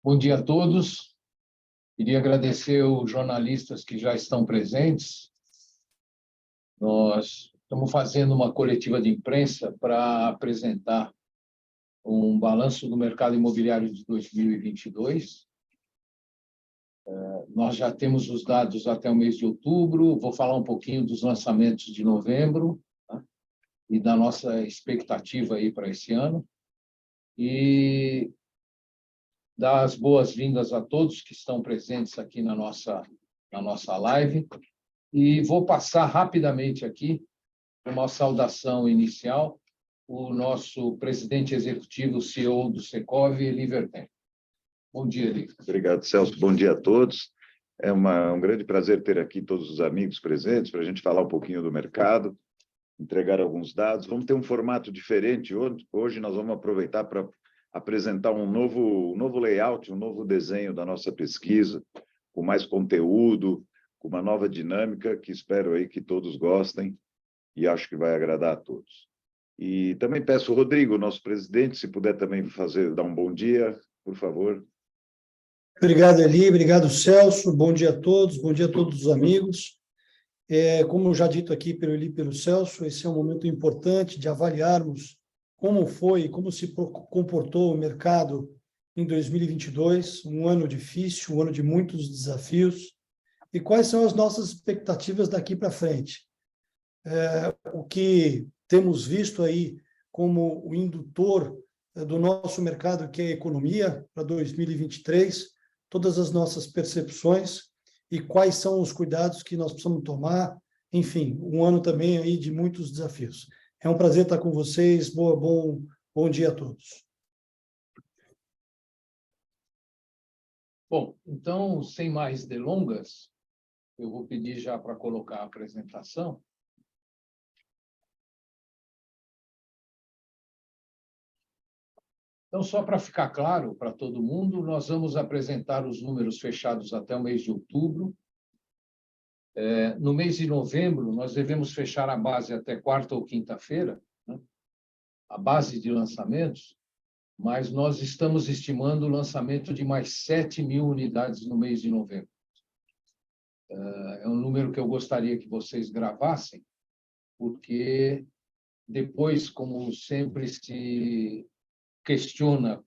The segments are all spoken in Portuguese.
Bom dia a todos. Queria agradecer os jornalistas que já estão presentes. Nós estamos fazendo uma coletiva de imprensa para apresentar um balanço do mercado imobiliário de 2022. Nós já temos os dados até o mês de outubro. Vou falar um pouquinho dos lançamentos de novembro, tá? E da nossa expectativa aí para esse ano. E dar as boas-vindas a todos que estão presentes aqui na nossa live. E vou passar rapidamente aqui uma saudação inicial, o nosso presidente executivo, CEO do Secov, Elie Vertem. Bom dia, Elie. Obrigado, Celso. Bom dia a todos. É um grande prazer ter aqui todos os amigos presentes para a gente falar um pouquinho do mercado, entregar alguns dados. Vamos ter um formato diferente hoje. Hoje nós vamos aproveitar para apresentar um novo layout, um novo desenho da nossa pesquisa, com mais conteúdo, com uma nova dinâmica, que espero aí que todos gostem e acho que vai agradar a todos. E também peço ao Rodrigo, nosso presidente, se puder também dar um bom dia, por favor. Obrigado, Elie. Obrigado, Celso. Bom dia a todos. Bom dia a todos os amigos. Como já dito aqui pelo Elie e pelo Celso, esse é um momento importante de avaliarmos como se comportou o mercado em 2022, um ano difícil, um ano de muitos desafios, e quais são as nossas expectativas daqui para frente. O que temos visto aí como o indutor do nosso mercado, que é a economia, para 2023, todas as nossas percepções e quais são os cuidados que nós precisamos tomar. Enfim, um ano também aí de muitos desafios. É um prazer estar com vocês. Bom dia a todos. Bom, então, sem mais delongas, eu vou pedir já para colocar a apresentação. Então, só para ficar claro para todo mundo, nós vamos apresentar os números fechados até o mês de outubro. No mês de novembro, nós devemos fechar a base até quarta ou quinta-feira, né? A base de lançamentos, mas nós estamos estimando o lançamento de mais 7.000 unidades no mês de novembro. É um número que eu gostaria que vocês gravassem, porque depois, como sempre se questiona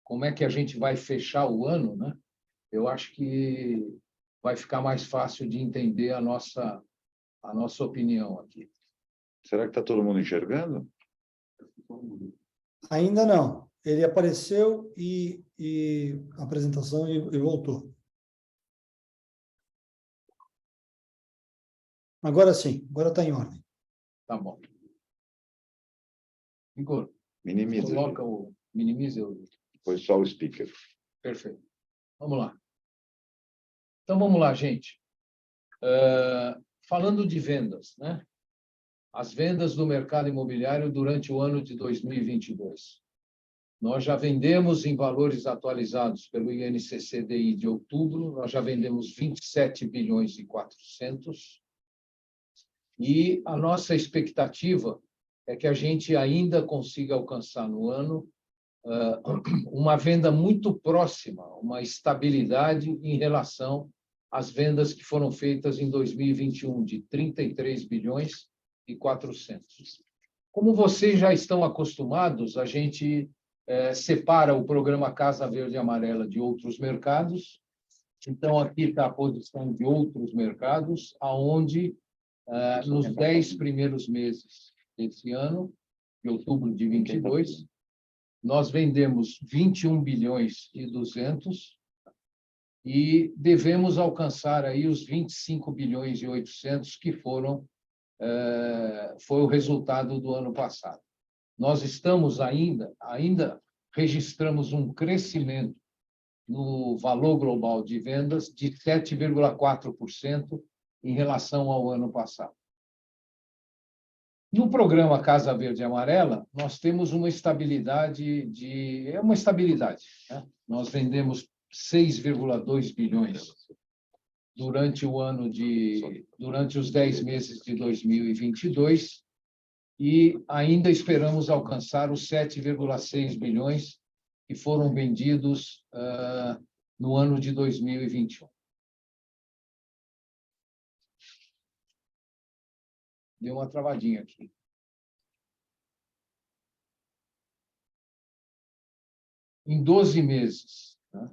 como é que a gente vai fechar o ano, né? Eu acho que vai ficar mais fácil de entender a nossa opinião aqui. Será que está todo mundo enxergando? Ainda não. Ele apareceu e a apresentação e voltou. Agora sim, agora está em ordem. Tá bom. Igor, Minimiza. minimiza o... Foi só o speaker. Perfeito. Vamos lá. Então, vamos lá, gente. Falando de vendas, né? As vendas do mercado imobiliário durante o ano de 2022. Nós já vendemos em valores atualizados pelo INCC-DI de outubro, nós já vendemos 27 bilhões e 400. E a nossa expectativa é que a gente ainda consiga alcançar no ano uma venda muito próxima, uma estabilidade em relação às vendas que foram feitas em 2021, de 33 bilhões e 400. Como vocês já estão acostumados, a gente separa o programa Casa Verde e Amarela de outros mercados. Então, aqui está a posição de outros mercados, onde, nos 10 primeiros meses desse ano, de outubro de 22, nós vendemos 21 bilhões e 200 e devemos alcançar aí os 25 bilhões e 800 que foi o resultado do ano passado. Nós estamos ainda registramos um crescimento no valor global de vendas de 7,4% em relação ao ano passado. No programa Casa Verde e Amarela, nós temos uma estabilidade, né? Nós vendemos 6,2 bilhões durante os 10 meses de 2022 e ainda esperamos alcançar os 7,6 bilhões que foram vendidos no ano de 2021. Deu uma travadinha aqui. Em 12 meses, né?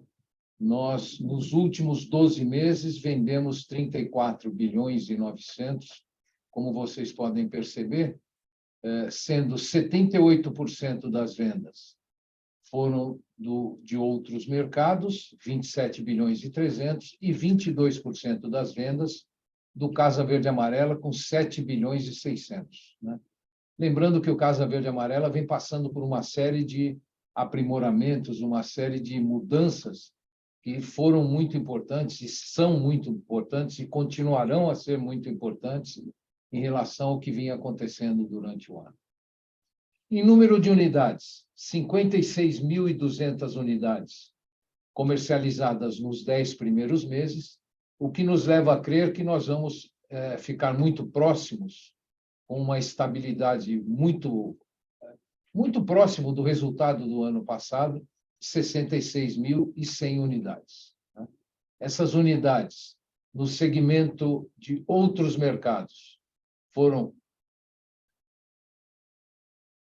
Nós, nos últimos 12 meses, vendemos 34 bilhões e 900, como vocês podem perceber, sendo 78% das vendas foram de outros mercados, 27 bilhões e 300, e 22% das vendas do Casa Verde Amarela, com 7 bilhões e 600. Né? Lembrando que o Casa Verde Amarela vem passando por uma série de aprimoramentos, uma série de mudanças que foram muito importantes e são muito importantes e continuarão a ser muito importantes em relação ao que vinha acontecendo durante o ano. Em número de unidades, 56.200 unidades comercializadas nos 10 primeiros meses, o que nos leva a crer que nós vamos ficar muito próximos, com uma estabilidade muito próximo do resultado do ano passado, 66.100 unidades. Essas unidades, no segmento de outros mercados, foram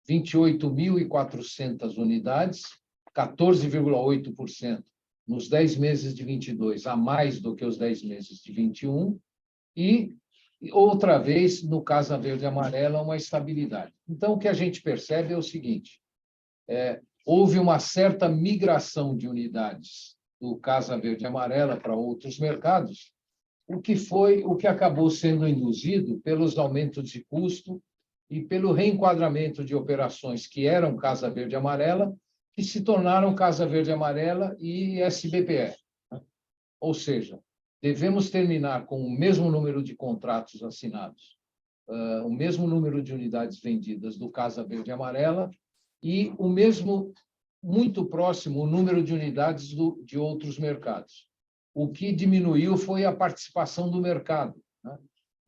28.400 unidades, 14,8% nos 10 meses de 22, a mais do que os 10 meses de 21, e outra vez, no Casa Verde Amarela, uma estabilidade. Então, o que a gente percebe é o seguinte, houve uma certa migração de unidades do Casa Verde Amarela para outros mercados, o que acabou sendo induzido pelos aumentos de custo e pelo reenquadramento de operações que eram Casa Verde Amarela, que se tornaram Casa Verde Amarela e SBPE. Ou seja, devemos terminar com o mesmo número de contratos assinados, o mesmo número de unidades vendidas do Casa Verde Amarela e o mesmo, muito próximo, o número de unidades de outros mercados. O que diminuiu foi a participação do mercado. Né?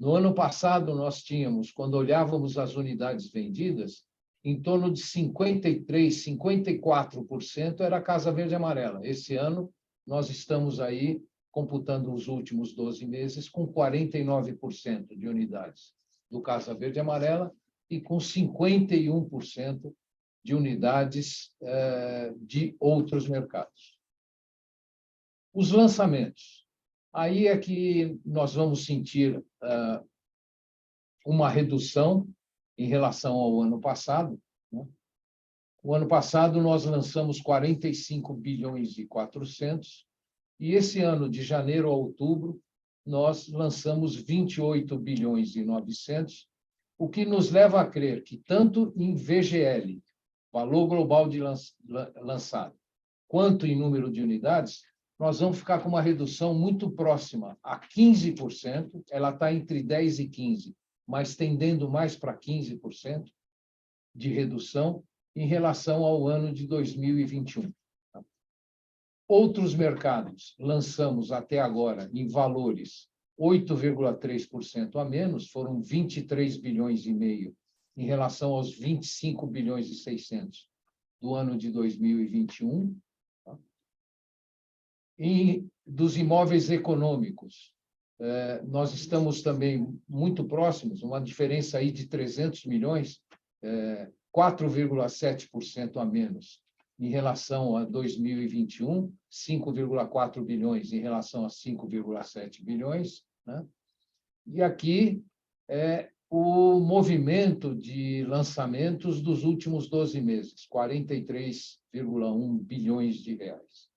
No ano passado, nós tínhamos, quando olhávamos as unidades vendidas, em torno de 53%, 54% era Casa Verde Amarela. Esse ano, nós estamos aí, computando os últimos 12 meses, com 49% de unidades do Casa Verde Amarela e com 51% de unidades de outros mercados. Os lançamentos. Aí é que nós vamos sentir uma redução em relação ao ano passado. Né? O ano passado, nós lançamos 45 bilhões e 400, e esse ano, de janeiro a outubro, nós lançamos 28 bilhões e 900, o que nos leva a crer que tanto em VGL, valor global de lançado, quanto em número de unidades, nós vamos ficar com uma redução muito próxima a 15%, ela está entre 10% e 15%, mas tendendo mais para 15% de redução em relação ao ano de 2021. Outros mercados, lançamos até agora, em valores, 8,3% a menos, foram 23 bilhões e meio, em relação aos 25 bilhões e 600 do ano de 2021. E dos imóveis econômicos, nós estamos também muito próximos, uma diferença aí de 300 milhões, 4,7% a menos em relação a 2021, 5,4 bilhões em relação a 5,7 bilhões. Né? E aqui o movimento de lançamentos dos últimos 12 meses, 43,1 bilhões de reais.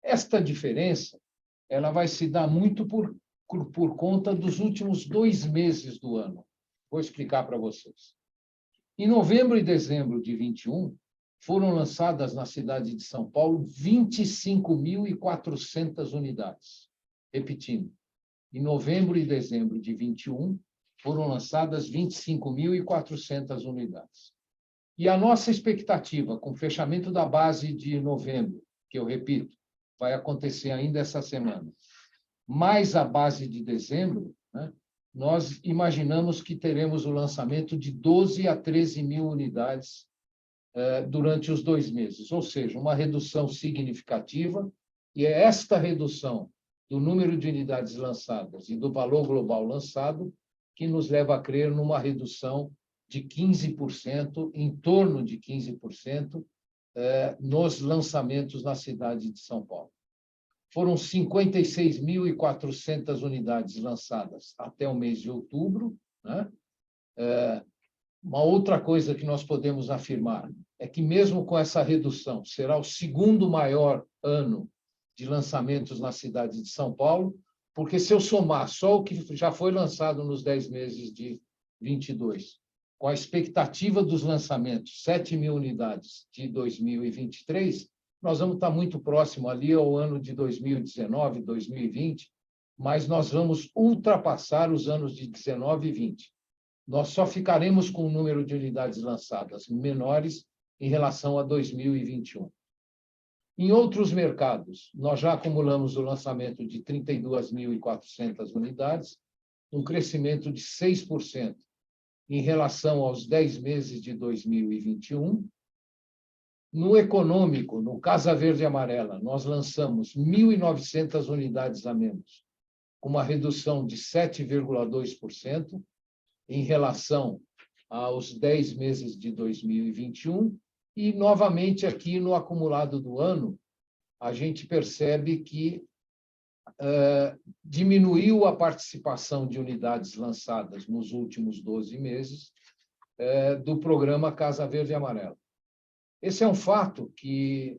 Esta diferença ela vai se dar muito por conta dos últimos 2 meses do ano. Vou explicar para vocês. Em novembro e dezembro de 21, foram lançadas na cidade de São Paulo 25.400 unidades. Repetindo, em novembro e dezembro de 21, foram lançadas 25.400 unidades. E a nossa expectativa, com o fechamento da base de novembro, que eu repito, vai acontecer ainda essa semana, mais a base de dezembro, né, nós imaginamos que teremos o lançamento de 12 a 13 mil unidades durante os 2 meses, ou seja, uma redução significativa, e é esta redução do número de unidades lançadas e do valor global lançado que nos leva a crer numa redução de 15%, em torno de 15%, nos lançamentos na cidade de São Paulo. Foram 56.400 unidades lançadas até o mês de outubro, né? Uma outra coisa que nós podemos afirmar é que, mesmo com essa redução, será o segundo maior ano de lançamentos na cidade de São Paulo, porque se eu somar só o que já foi lançado nos 10 meses de 22, com a expectativa dos lançamentos, 7.000 unidades de 2023, nós vamos estar muito próximo ali ao ano de 2019, 2020, mas nós vamos ultrapassar os anos de 19 e 20. Nós só ficaremos com o número de unidades lançadas menores em relação a 2021. Em outros mercados, nós já acumulamos o lançamento de 32.400 unidades, um crescimento de 6% em relação aos 10 meses de 2021. No econômico, no Casa Verde e Amarela, nós lançamos 1.900 unidades a menos, com uma redução de 7,2%, em relação aos 10 meses de 2021, e, novamente, aqui no acumulado do ano, a gente percebe que diminuiu a participação de unidades lançadas nos últimos 12 meses do programa Casa Verde e Amarela. Esse é um fato que,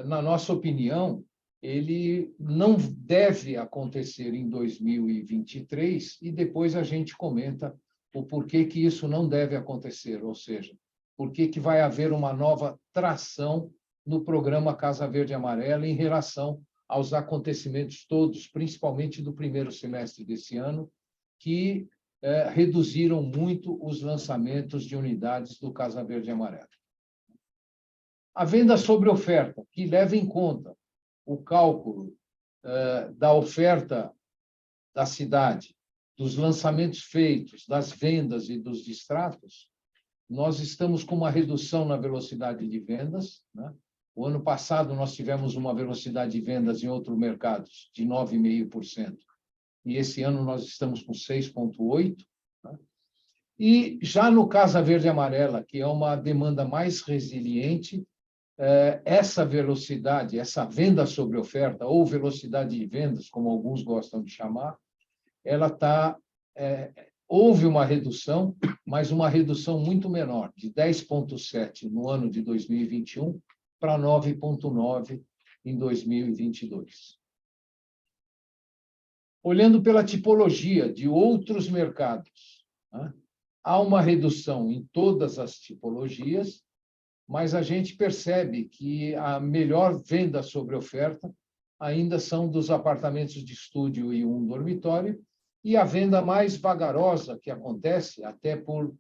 na nossa opinião, ele não deve acontecer em 2023, e depois a gente comenta o porquê que isso não deve acontecer, ou seja, por que vai haver uma nova tração no programa Casa Verde e Amarela em relação aos acontecimentos todos, principalmente do primeiro semestre desse ano, que reduziram muito os lançamentos de unidades do Casa Verde e Amarela. A venda sobre oferta, que leva em conta o cálculo da oferta da cidade, dos lançamentos feitos, das vendas e dos distratos, nós estamos com uma redução na velocidade de vendas, né? O ano passado, nós tivemos uma velocidade de vendas em outros mercados de 9,5%, e esse ano nós estamos com 6,8%. Né? E já no Casa Verde e Amarela, que é uma demanda mais resiliente, essa velocidade, essa venda sobre oferta, ou velocidade de vendas, como alguns gostam de chamar, ela está... houve uma redução, mas uma redução muito menor, de 10,7% no ano de 2021 para 9,9% em 2022. Olhando pela tipologia de outros mercados, né, há uma redução em todas as tipologias, mas a gente percebe que a melhor venda sobre oferta ainda são dos apartamentos de estúdio e um dormitório, e a venda mais vagarosa que acontece, até por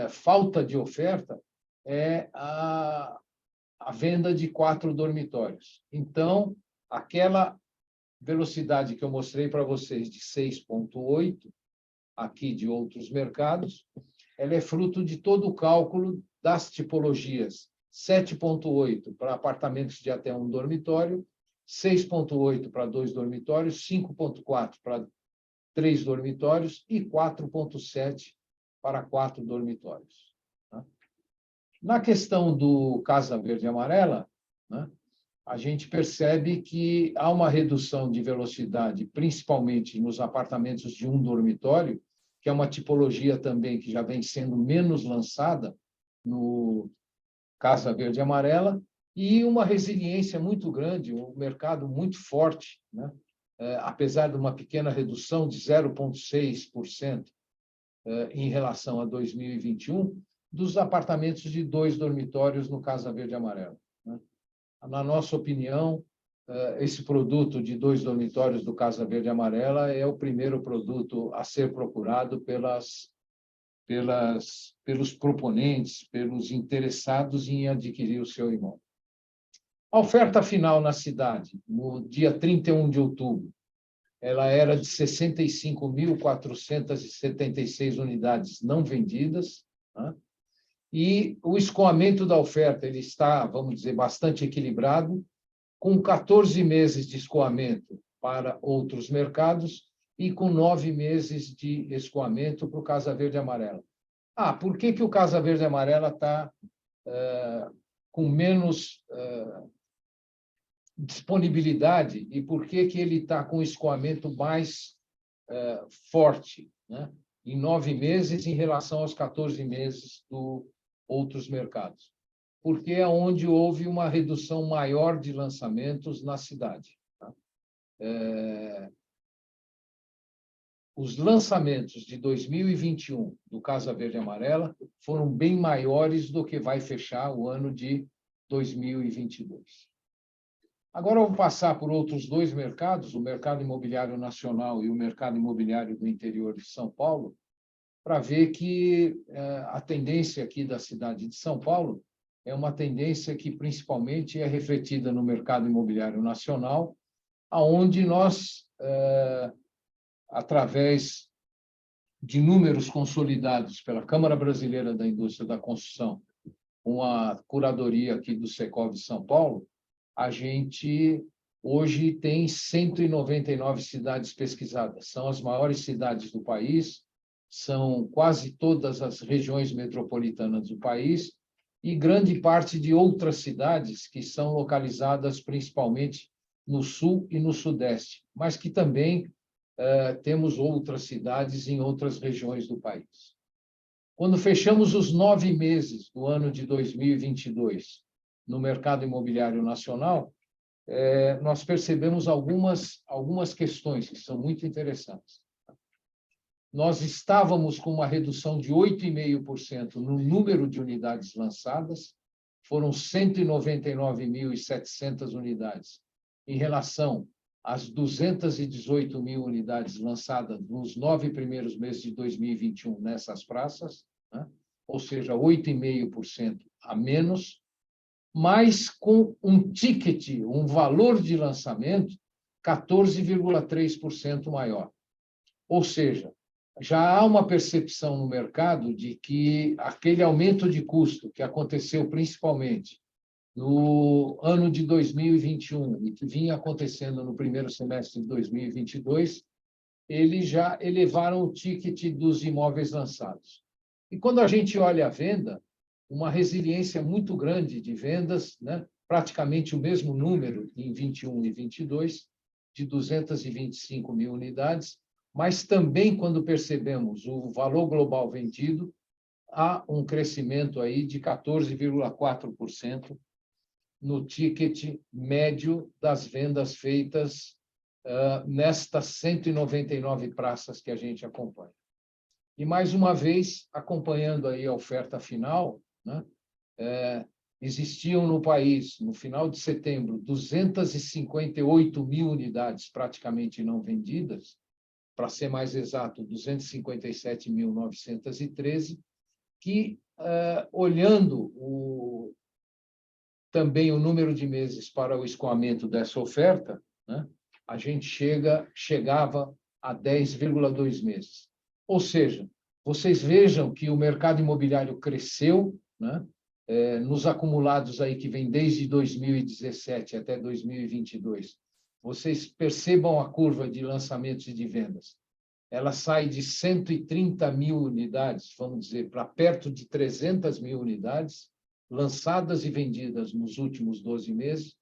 falta de oferta, é a venda de 4 dormitórios. Então, aquela velocidade que eu mostrei para vocês de 6,8, aqui de outros mercados, ela é fruto de todo o cálculo das tipologias. 7,8 para apartamentos de até um dormitório, 6,8 para 2 dormitórios, 5,4 para 3 dormitórios e 4,7 para 4 dormitórios. Na questão do Casa Verde e Amarela, né, a gente percebe que há uma redução de velocidade, principalmente nos apartamentos de um dormitório, que é uma tipologia também que já vem sendo menos lançada no Casa Verde e Amarela, e uma resiliência muito grande, um mercado muito forte, né? Apesar de uma pequena redução de 0,6% em relação a 2021, dos apartamentos de 2 dormitórios no Casa Verde e Amarela. Na nossa opinião, esse produto de 2 dormitórios do Casa Verde e Amarela é o primeiro produto a ser procurado pelos proponentes, pelos interessados em adquirir o seu imóvel. A oferta final na cidade, no dia 31 de outubro, ela era de 65.476 unidades não vendidas, né? E o escoamento da oferta ele está, vamos dizer, bastante equilibrado, com 14 meses de escoamento para outros mercados e com 9 meses de escoamento para o Casa Verde e Amarela. Por que o Casa Verde e Amarela está com menos disponibilidade e por que ele está com escoamento mais forte, né? Em 9 meses em relação aos 14 meses dos outros mercados? Porque é onde houve uma redução maior de lançamentos na cidade. Tá? Os lançamentos de 2021 do Casa Verde e Amarela foram bem maiores do que vai fechar o ano de 2022. Agora, eu vou passar por outros dois mercados, o mercado imobiliário nacional e o mercado imobiliário do interior de São Paulo, para ver que a tendência aqui da cidade de São Paulo é uma tendência que principalmente é refletida no mercado imobiliário nacional, aonde nós, através de números consolidados pela Câmara Brasileira da Indústria da Construção, com a curadoria aqui do Secov São Paulo, a gente hoje tem 199 cidades pesquisadas. São as maiores cidades do país, são quase todas as regiões metropolitanas do país e grande parte de outras cidades que são localizadas principalmente no sul e no sudeste, mas que também temos outras cidades em outras regiões do país. Quando fechamos os 9 meses do ano de 2022 no mercado imobiliário nacional, nós percebemos algumas questões que são muito interessantes. Nós estávamos com uma redução de 8,5% no número de unidades lançadas, foram 199.700 unidades, em relação às 218 mil unidades lançadas nos 9 primeiros meses de 2021 nessas praças, né? Ou seja, 8,5% a menos, mas com um ticket, um valor de lançamento 14,3% maior. Ou seja, já há uma percepção no mercado de que aquele aumento de custo que aconteceu principalmente no ano de 2021 e que vinha acontecendo no primeiro semestre de 2022, eles já elevaram o ticket dos imóveis lançados. E quando a gente olha a venda, uma resiliência muito grande de vendas, né? Praticamente o mesmo número em 21 e 22, de 225 mil unidades, mas também quando percebemos o valor global vendido, há um crescimento aí de 14,4% no ticket médio das vendas feitas nestas 199 praças que a gente acompanha. E, mais uma vez, acompanhando aí a oferta final, né, existiam no país, no final de setembro, 258 mil unidades praticamente não vendidas, para ser mais exato, 257.913, que, olhando também o número de meses para o escoamento dessa oferta, né, a gente chegava a 10,2 meses. Ou seja, vocês vejam que o mercado imobiliário cresceu, né, nos acumulados aí que vem desde 2017 até 2022. Vocês percebam a curva de lançamentos e de vendas. Ela sai de 130 mil unidades, vamos dizer, para perto de 300 mil unidades, lançadas e vendidas nos últimos 12 meses,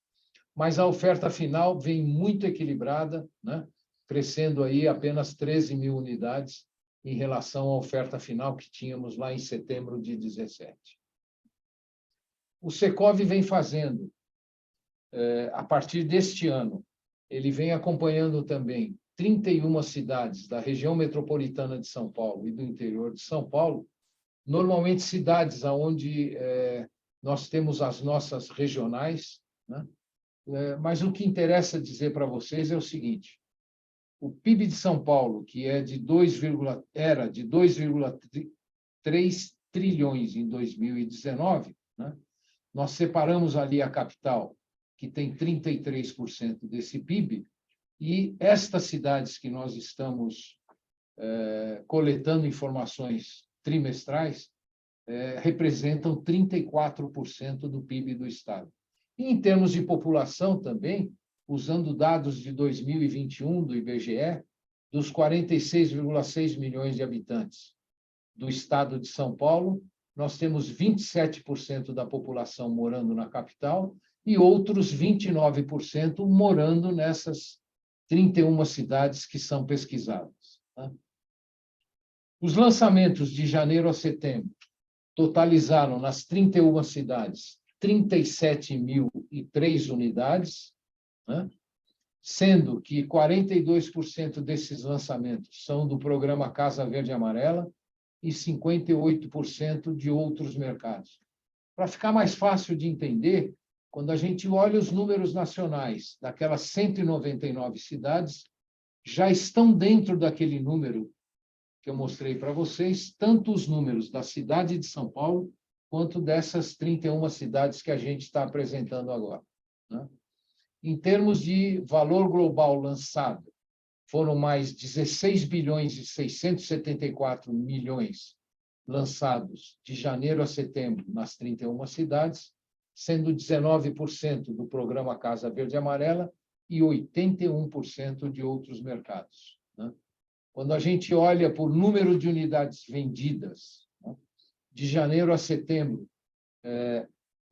mas a oferta final vem muito equilibrada, né? Crescendo aí apenas 13 mil unidades em relação à oferta final que tínhamos lá em setembro de 17. O Secov vem fazendo, a partir deste ano, ele vem acompanhando também 31 cidades da região metropolitana de São Paulo e do interior de São Paulo, normalmente cidades onde nós temos as nossas regionais, né? Mas o que interessa dizer para vocês é o seguinte: o PIB de São Paulo, que era de 2,3 trilhões em 2019, né? Nós separamos ali a capital, que tem 33% desse PIB, e estas cidades que nós estamos coletando informações trimestrais, representam 34% do PIB do Estado. E, em termos de população também, usando dados de 2021 do IBGE, dos 46,6 milhões de habitantes do Estado de São Paulo, nós temos 27% da população morando na capital e outros 29% morando nessas 31 cidades que são pesquisadas. Os lançamentos de janeiro a setembro totalizaram, nas 31 cidades, 37.003 unidades, sendo que 42% desses lançamentos são do programa Casa Verde e Amarela e 58% de outros mercados. Para ficar mais fácil de entender, quando a gente olha os números nacionais daquelas 199 cidades, já estão dentro daquele número que eu mostrei para vocês, tanto os números da cidade de São Paulo, quanto dessas 31 cidades que a gente está apresentando agora. Em termos de valor global lançado, foram mais 16 bilhões e 674 milhões lançados de janeiro a setembro nas 31 cidades, sendo 19% do programa Casa Verde e Amarela e 81% de outros mercados. Quando a gente olha por número de unidades vendidas, de janeiro a setembro,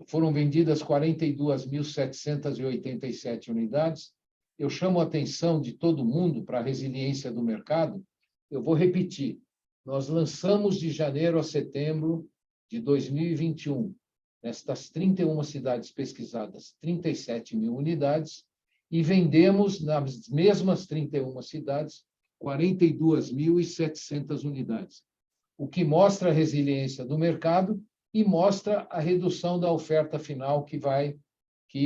foram vendidas 42.787 unidades. Eu chamo a atenção de todo mundo para a resiliência do mercado. Eu vou repetir. Nós lançamos de janeiro a setembro de 2021, nestas 31 cidades pesquisadas, 37.000 unidades, e vendemos nas mesmas 31 cidades 42.700 unidades, o que mostra a resiliência do mercado e mostra a redução da oferta final que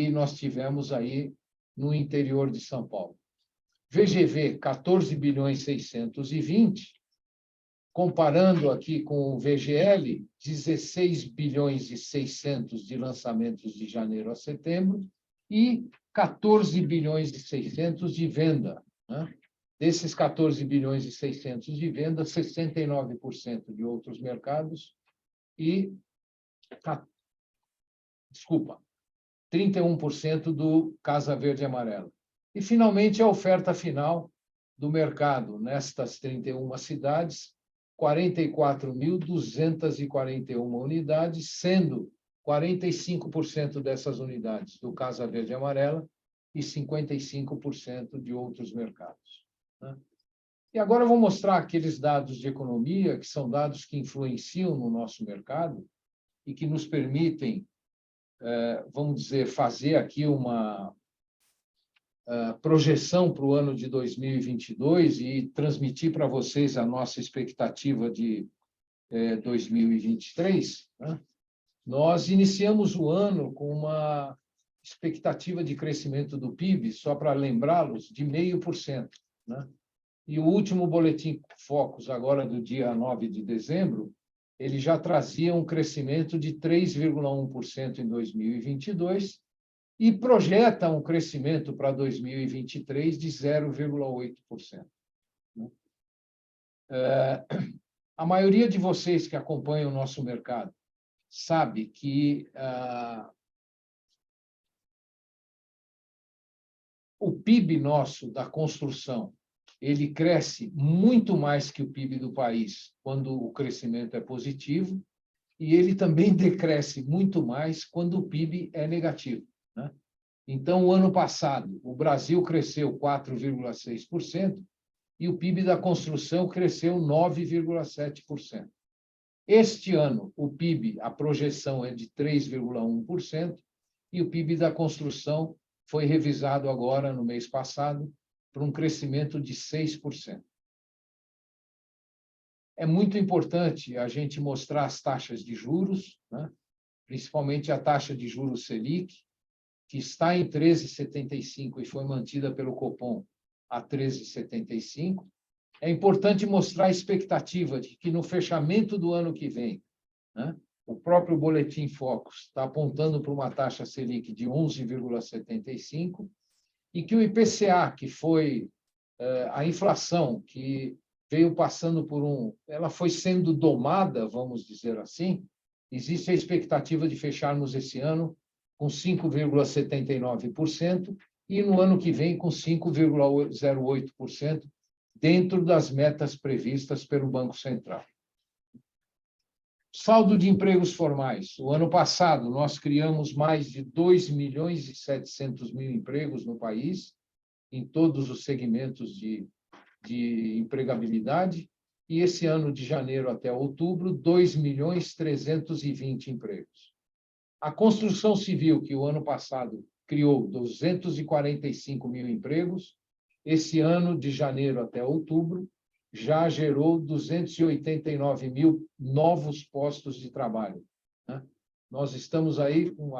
nós tivemos aí no interior de São Paulo. VGV, 14 bilhões 620, comparando aqui com o VGL, 16 bilhões e 600 de lançamentos de janeiro a setembro e 14 bilhões e 600 de venda. Desses 14 bilhões e 600 de venda, 69% de outros mercados e 31% do Casa Verde e Amarela. E, finalmente, a oferta final do mercado nestas 31 cidades, 44.241 unidades, sendo 45% dessas unidades do Casa Verde e Amarela e 55% de outros mercados. E agora eu vou mostrar aqueles dados de economia, que são dados que influenciam no nosso mercado e que nos permitem, vamos dizer, fazer aqui uma projeção para o ano de 2022 e transmitir para vocês a nossa expectativa de 2023. Nós iniciamos o ano com uma expectativa de crescimento do PIB, só para lembrá-los, de 0,5%. E o último boletim Focus, agora do dia 9 de dezembro, ele já trazia um crescimento de 3,1% em 2022 e projeta um crescimento para 2023 de 0,8%. A maioria de vocês que acompanham o nosso mercado sabe que o PIB nosso da construção, ele cresce muito mais que o PIB do país quando o crescimento é positivo e ele também decresce muito mais quando o PIB é negativo. Então, o ano passado, o Brasil cresceu 4,6% e o PIB da construção cresceu 9,7%. Este ano, o PIB, a projeção é de 3,1% e o PIB da construção foi revisado agora, no mês passado, para um crescimento de 6%. É muito importante a gente mostrar as taxas de juros, principalmente a taxa de juros Selic, que está em 13,75 e foi mantida pelo Copom a 13,75. É importante mostrar a expectativa de que no fechamento do ano que vem, o próprio Boletim Focus está apontando para uma taxa Selic de 11,75 e que o IPCA, que foi a inflação que veio passando ela foi sendo domada, vamos dizer assim, existe a expectativa de fecharmos esse ano com 5,79% e no ano que vem com 5,08%, dentro das metas previstas pelo Banco Central. Saldo de empregos formais. O ano passado, nós criamos mais de 2.700.000 empregos no país, em todos os segmentos de empregabilidade, e esse ano, de janeiro até outubro, 2.320.000 empregos. A construção civil, que o ano passado criou 245.000 empregos, esse ano, de janeiro até outubro, já gerou 289.000 novos postos de trabalho, né? Nós estamos aí com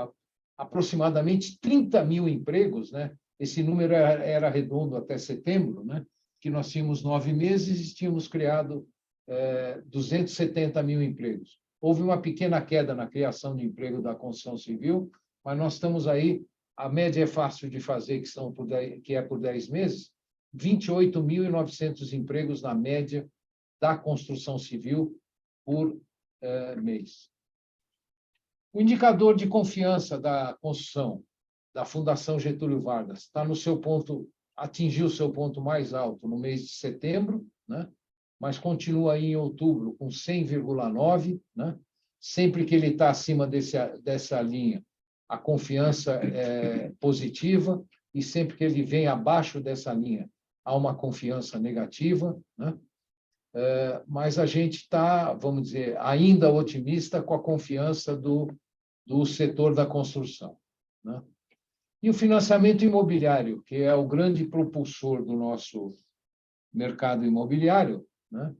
aproximadamente 30.000 empregos, né? Esse número era redondo até setembro, né? Que nós tínhamos 9 meses e tínhamos criado 270.000 empregos. Houve uma pequena queda na criação de emprego da construção civil, mas nós estamos aí, a média é fácil de fazer, que é por 10 meses, 28.900 empregos na média da construção civil por mês. O indicador de confiança da construção da Fundação Getúlio Vargas está no seu ponto, atingiu o seu ponto mais alto no mês de setembro, né? Mas continua aí em outubro com 100,9, né? Sempre que ele está acima dessa linha, a confiança é positiva, e sempre que ele vem abaixo dessa linha, há uma confiança negativa, né? Mas a gente está, vamos dizer, ainda otimista com a confiança do setor da construção, né? E o financiamento imobiliário, que é o grande propulsor do nosso mercado imobiliário, né?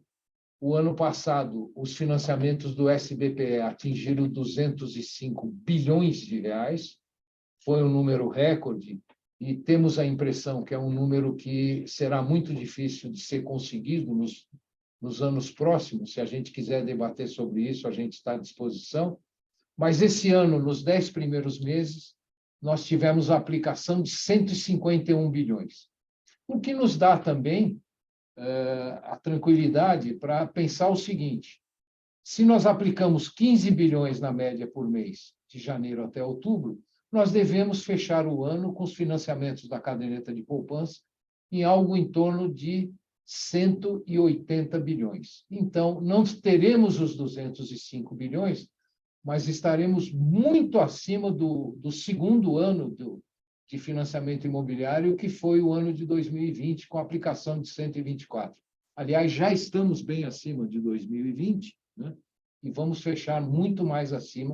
O ano passado, os financiamentos do SBPE atingiram 205 bilhões de reais, foi um número recorde, e temos a impressão que é um número que será muito difícil de ser conseguido nos anos próximos. Se a gente quiser debater sobre isso, a gente está à disposição. Mas esse ano, nos 10 primeiros meses, nós tivemos a aplicação de 151 bilhões, o que nos dá também a tranquilidade para pensar o seguinte: se nós aplicamos 15 bilhões na média por mês, de janeiro até outubro, nós devemos fechar o ano com os financiamentos da caderneta de poupança em algo em torno de 180 bilhões. Então, não teremos os 205 bilhões, mas estaremos muito acima do segundo ano de financiamento imobiliário, que foi o ano de 2020, com a aplicação de 124. Aliás, já estamos bem acima de 2020, né? E vamos fechar muito mais acima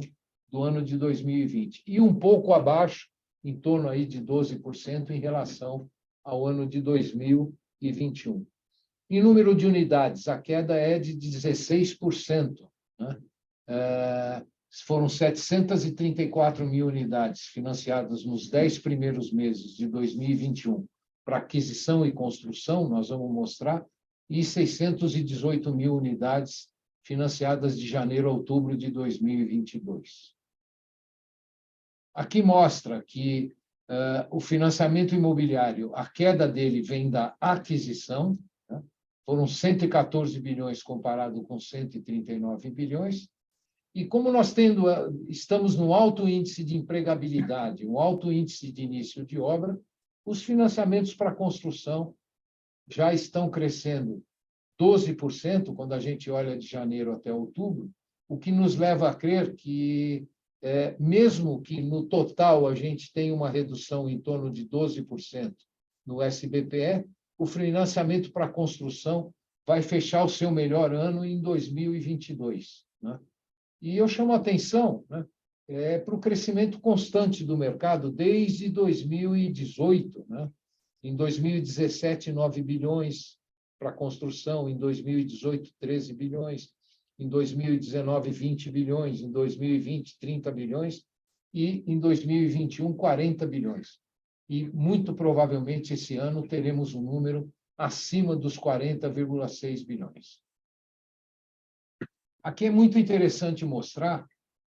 do ano de 2020. E um pouco abaixo, em torno aí de 12%, em relação ao ano de 2021. Em número de unidades, a queda é de 16%, né? Foram 734.000 unidades financiadas nos 10 primeiros meses de 2021 para aquisição e construção, nós vamos mostrar, e 618.000 unidades financiadas de janeiro a outubro de 2022. Aqui mostra que o financiamento imobiliário, a queda dele vem da aquisição, né? Foram 114 bilhões comparado com 139 bilhões, e como nós estamos no alto índice de empregabilidade, um alto índice de início de obra, os financiamentos para construção já estão crescendo 12%, quando a gente olha de janeiro até outubro, o que nos leva a crer que, mesmo que no total a gente tenha uma redução em torno de 12% no SBPE, o financiamento para construção vai fechar o seu melhor ano em 2022, né? E eu chamo a atenção, né, para o crescimento constante do mercado desde 2018, né? Em 2017, 9 bilhões para construção, em 2018, 13 bilhões, em 2019, 20 bilhões, em 2020, 30 bilhões, e em 2021, 40 bilhões. E, muito provavelmente, esse ano teremos um número acima dos 40,6 bilhões. Aqui é muito interessante mostrar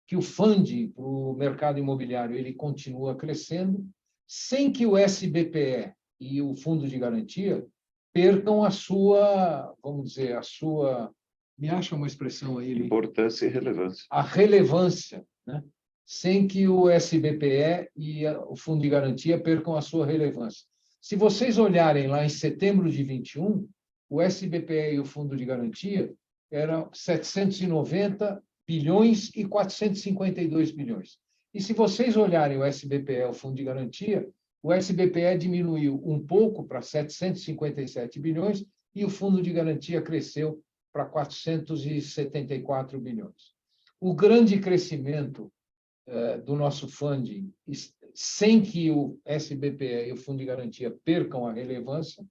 que o funding para o mercado imobiliário ele continua crescendo, sem que o SBPE e o Fundo de Garantia percam a sua, vamos dizer, a sua Me acha uma expressão aí, Eli? Importância e relevância. A relevância, né? Sem que o SBPE e o Fundo de Garantia percam a sua relevância. Se vocês olharem lá em setembro de 21, o SBPE e o Fundo de Garantia eram 790 bilhões e 452 bilhões. E se vocês olharem o SBPE, o Fundo de Garantia, o SBPE diminuiu um pouco para 757 bilhões e o Fundo de Garantia cresceu para 474 bilhões. O grande crescimento do nosso funding, sem que o SBPE e o Fundo de Garantia percam a relevância,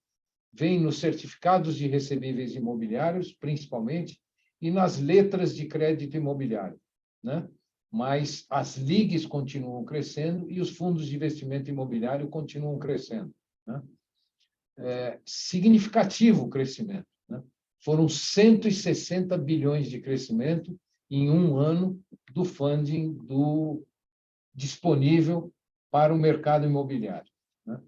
vem nos certificados de recebíveis imobiliários, principalmente, e nas letras de crédito imobiliário, né? Mas as LIGs continuam crescendo e os fundos de investimento imobiliário continuam crescendo, né? Significativo o crescimento, né? Foram 160 bilhões de crescimento em um ano do funding disponível para o mercado imobiliário, né?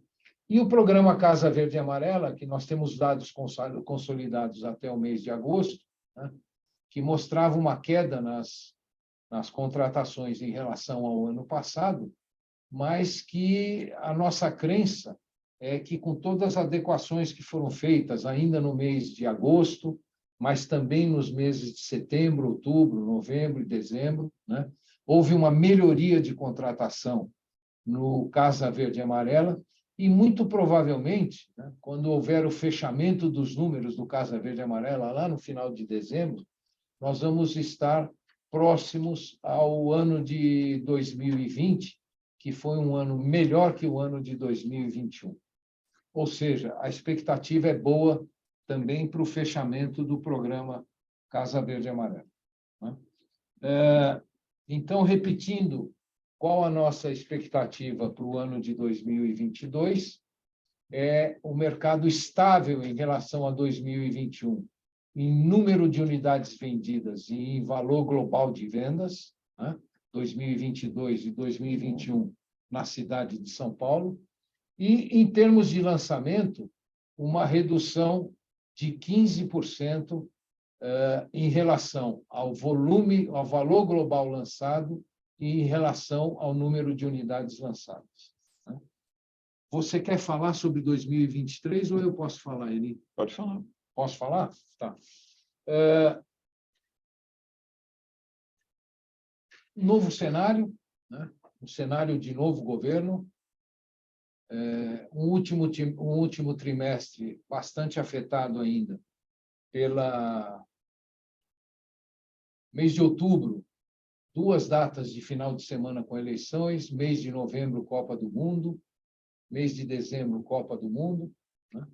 E o programa Casa Verde e Amarela, que nós temos dados consolidados até o mês de agosto, né, que mostrava uma queda nas contratações em relação ao ano passado, mas que a nossa crença é que, com todas as adequações que foram feitas ainda no mês de agosto, mas também nos meses de setembro, outubro, novembro e dezembro, né, houve uma melhoria de contratação no Casa Verde e Amarela, e muito provavelmente, né, quando houver o fechamento dos números do Casa Verde e Amarela, lá no final de dezembro, nós vamos estar próximos ao ano de 2020, que foi um ano melhor que o ano de 2021. Ou seja, a expectativa é boa também para o fechamento do programa Casa Verde e Amarela, né? Então, repetindo, qual a nossa expectativa para o ano de 2022? É o mercado estável em relação a 2021, em número de unidades vendidas e em valor global de vendas, né? 2022 e 2021 na cidade de São Paulo, e, em termos de lançamento, uma redução de 15% em relação ao volume, ao valor global lançado e em relação ao número de unidades lançadas. Você quer falar sobre 2023 ou eu posso falar, Eli? Pode falar. Posso falar? Tá. Novo cenário, né? Um cenário de novo governo, um último trimestre bastante afetado ainda pela mês de outubro, 2 datas de final de semana com eleições, mês de novembro, Copa do Mundo, mês de dezembro, Copa do Mundo, né?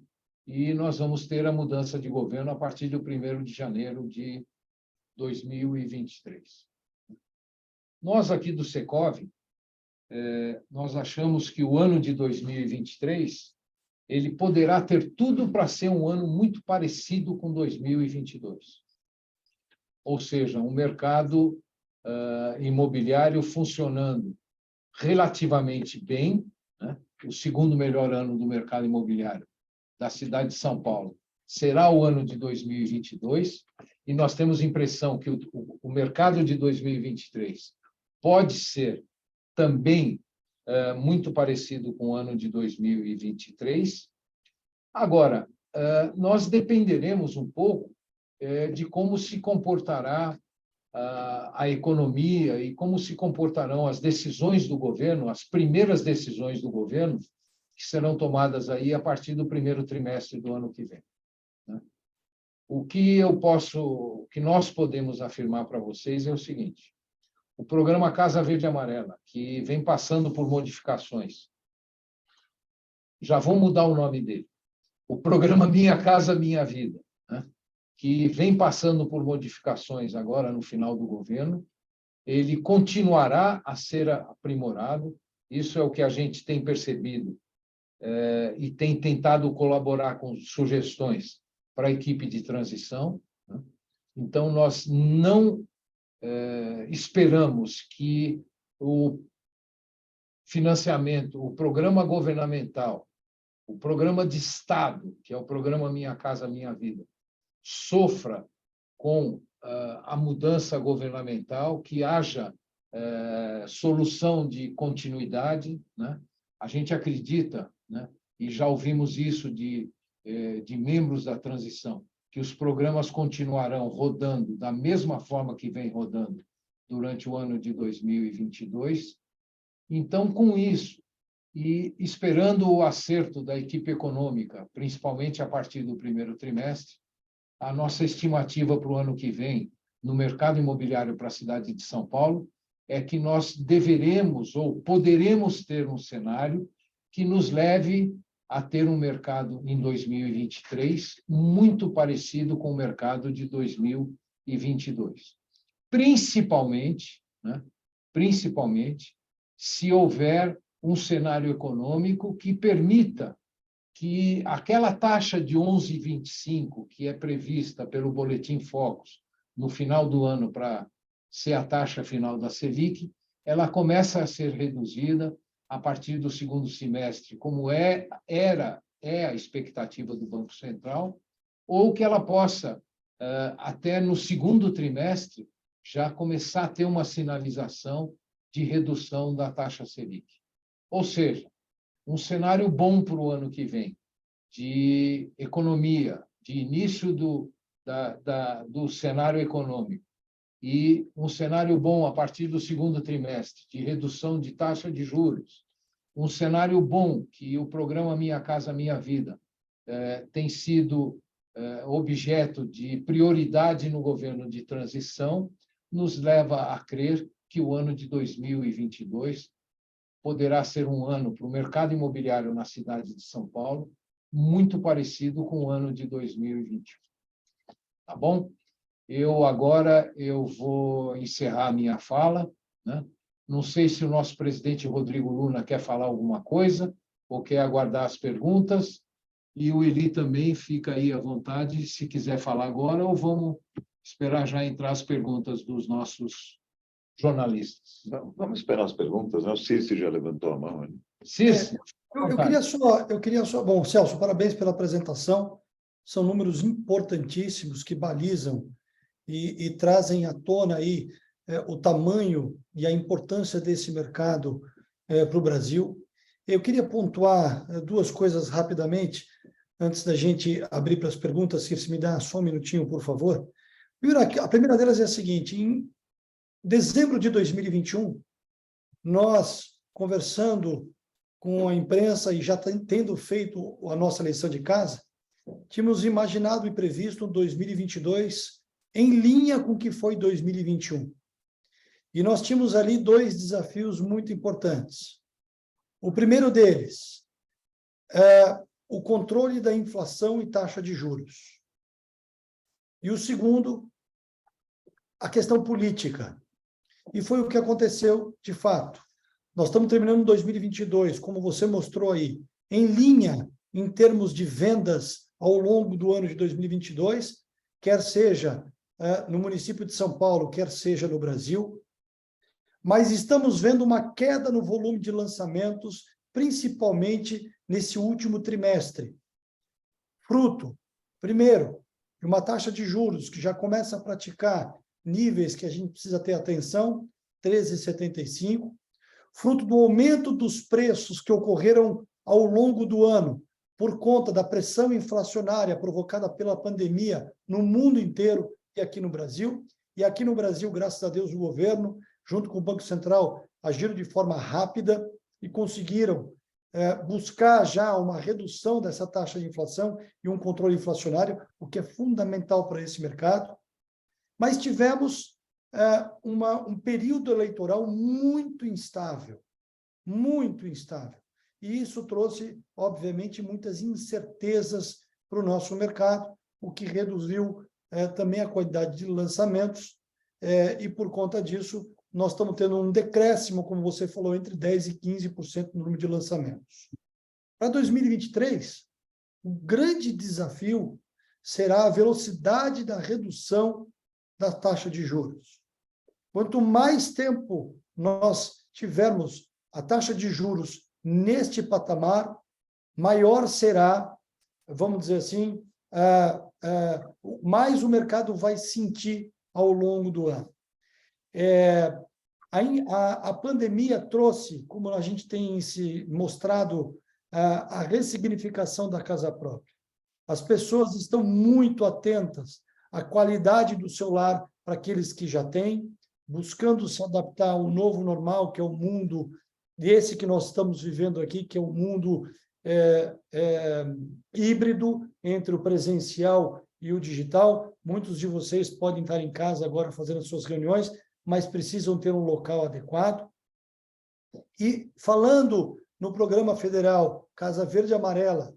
E nós vamos ter a mudança de governo a partir do 1º de janeiro de 2023. Nós aqui do Secov, nós achamos que o ano de 2023 ele poderá ter tudo para ser um ano muito parecido com 2022. Ou seja, um mercado imobiliário funcionando relativamente bem, né? O segundo melhor ano do mercado imobiliário da cidade de São Paulo será o ano de 2022, e nós temos a impressão que o mercado de 2023 pode ser também muito parecido com o ano de 2023. Agora, nós dependeremos um pouco de como se comportará a economia e como se comportarão as decisões do governo, as primeiras decisões do governo, que serão tomadas aí a partir do 1º trimestre do ano que vem, né? O que nós podemos afirmar para vocês é o seguinte: o programa Casa Verde e Amarela, que vem passando por modificações, já vão mudar o nome dele. O programa Minha Casa Minha Vida, né? Que vem passando por modificações agora no final do governo, ele continuará a ser aprimorado. Isso é o que a gente tem percebido e tem tentado colaborar com sugestões para a equipe de transição, né? Então, nós não esperamos que o financiamento, o programa governamental, o programa de Estado, que é o programa Minha Casa Minha Vida, sofra com a mudança governamental, que haja solução de continuidade, né? A gente acredita, né? E já ouvimos isso de membros da transição, que os programas continuarão rodando da mesma forma que vem rodando durante o ano de 2022. Então, com isso, e esperando o acerto da equipe econômica, principalmente a partir do primeiro trimestre, a nossa estimativa para o ano que vem, no mercado imobiliário para a cidade de São Paulo, é que nós deveremos ou poderemos ter um cenário que nos leve a ter um mercado em 2023 muito parecido com o mercado de 2022. Principalmente, né, principalmente se houver um cenário econômico que permita que aquela taxa de 11,25 que é prevista pelo Boletim Focus no final do ano para ser a taxa final da Selic, ela começa a ser reduzida a partir do segundo semestre, como é a expectativa do Banco Central, ou que ela possa, até no segundo trimestre, já começar a ter uma sinalização de redução da taxa Selic. Ou seja, um cenário bom para o ano que vem, de economia, de início do cenário econômico, e um cenário bom a partir do segundo trimestre, de redução de taxa de juros, um cenário bom que o programa Minha Casa Minha Vida tem sido objeto de prioridade no governo de transição, nos leva a crer que o ano de 2022 poderá ser um ano para o mercado imobiliário na cidade de São Paulo muito parecido com o ano de 2021. Tá bom? Agora eu vou encerrar a minha fala, né? Não sei se o nosso presidente Rodrigo Luna quer falar alguma coisa ou quer aguardar as perguntas, e o Eli também fica aí à vontade se quiser falar agora, ou vamos esperar já entrar as perguntas dos nossos jornalistas. Vamos esperar as perguntas, né? O Circe já levantou a mão. Né? Circe, eu queria só... Bom, Celso, parabéns pela apresentação. São números importantíssimos que balizam e trazem à tona aí o tamanho e a importância desse mercado para o Brasil. Eu queria pontuar duas coisas rapidamente, antes da gente abrir para as perguntas. Se me dá só um minutinho, por favor. A primeira delas é a seguinte: em dezembro de 2021, nós, conversando com a imprensa e já tendo feito a nossa lição de casa, tínhamos imaginado e previsto 2022 em linha com o que foi 2021. E nós tínhamos ali dois desafios muito importantes. O primeiro deles é o controle da inflação e taxa de juros. E o segundo, a questão política. E foi o que aconteceu de fato. Nós estamos terminando 2022, como você mostrou aí, em linha em termos de vendas ao longo do ano de 2022, quer seja no município de São Paulo, quer seja no Brasil, mas estamos vendo uma queda no volume de lançamentos, principalmente nesse último trimestre. Fruto, primeiro, de uma taxa de juros que já começa a praticar níveis que a gente precisa ter atenção, 13,75, fruto do aumento dos preços que ocorreram ao longo do ano, por conta da pressão inflacionária provocada pela pandemia no mundo inteiro e aqui no Brasil. E aqui no Brasil, graças a Deus, o governo, junto com o Banco Central, agiram de forma rápida e conseguiram buscar já uma redução dessa taxa de inflação e um controle inflacionário, o que é fundamental para esse mercado. Mas tivemos um período eleitoral muito instável. E isso trouxe, obviamente, muitas incertezas para o nosso mercado, o que reduziu também a quantidade de lançamentos, e por conta disso, nós estamos tendo um decréscimo, como você falou, entre 10% e 15% no número de lançamentos. Para 2023, o grande desafio será a velocidade da redução da taxa de juros. Quanto mais tempo nós tivermos a taxa de juros neste patamar, maior será, vamos dizer assim, mais o mercado vai sentir ao longo do ano. A pandemia trouxe, como a gente tem se mostrado, a ressignificação da casa própria. As pessoas estão muito atentas à qualidade do seu lar para aqueles que já têm, buscando se adaptar ao novo normal, que é o mundo desse que nós estamos vivendo aqui, que é o mundo híbrido entre o presencial e o digital. Muitos de vocês podem estar em casa agora fazendo as suas reuniões, mas precisam ter um local adequado. E falando no programa federal Casa Verde e Amarela,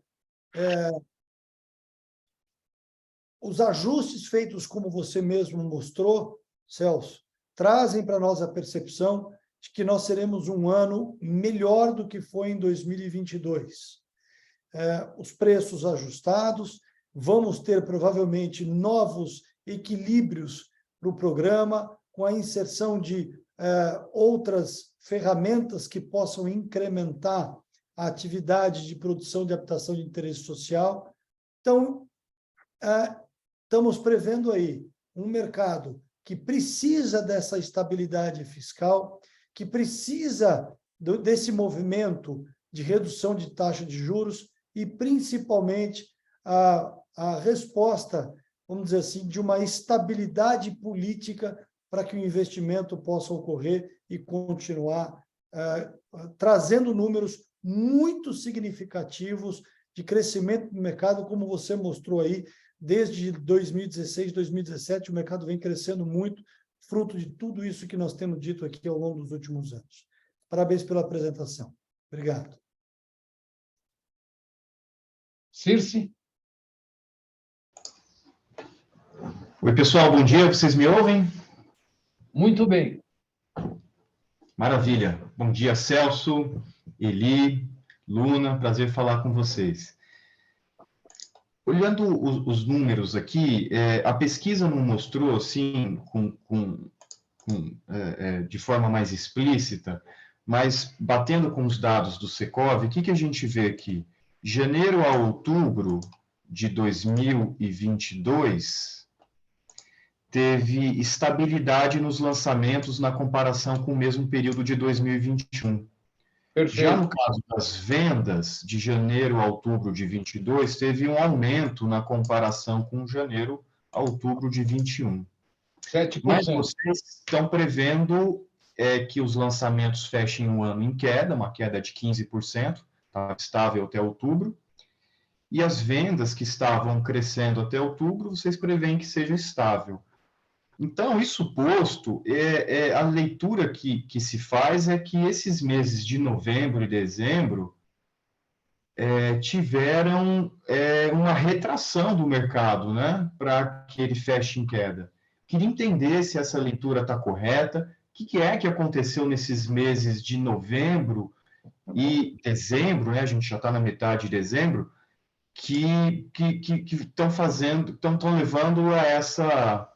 os ajustes feitos, como você mesmo mostrou, Celso, trazem para nós a percepção de que nós seremos um ano melhor do que foi em 2022. Os preços ajustados, vamos ter provavelmente novos equilíbrios para o programa, com a inserção de outras ferramentas que possam incrementar a atividade de produção de habitação de interesse social. Então, estamos prevendo aí um mercado que precisa dessa estabilidade fiscal, que precisa desse movimento de redução de taxa de juros e, principalmente, a resposta, vamos dizer assim, de uma estabilidade política para que o investimento possa ocorrer e continuar trazendo números muito significativos de crescimento do mercado, como você mostrou aí, desde 2016, 2017, o mercado vem crescendo muito, fruto de tudo isso que nós temos dito aqui ao longo dos últimos anos. Parabéns pela apresentação. Obrigado. Circe? Oi, pessoal, bom dia. Vocês me ouvem? Muito bem. Maravilha. Bom dia, Celso, Eli, Luna, prazer falar com vocês. Olhando os números aqui, a pesquisa não mostrou, assim, de forma mais explícita, mas batendo com os dados do Secov, o que a gente vê aqui? Janeiro a outubro de 2022, teve estabilidade nos lançamentos na comparação com o mesmo período de 2021. Perfeito. Já no caso das vendas, de janeiro a outubro de 22, teve um aumento na comparação com janeiro a outubro de 21. 7%. Mas vocês estão prevendo que os lançamentos fechem o ano em queda, uma queda de 15%, tá estável até outubro, e as vendas que estavam crescendo até outubro, vocês preveem que seja estável. Então, isso posto, a leitura que se faz é que esses meses de novembro e dezembro tiveram uma retração do mercado, né, para que ele feche em queda. Queria entender se essa leitura está correta, o que é que aconteceu nesses meses de novembro e dezembro, né, a gente já está na metade de dezembro, que estão levando a essa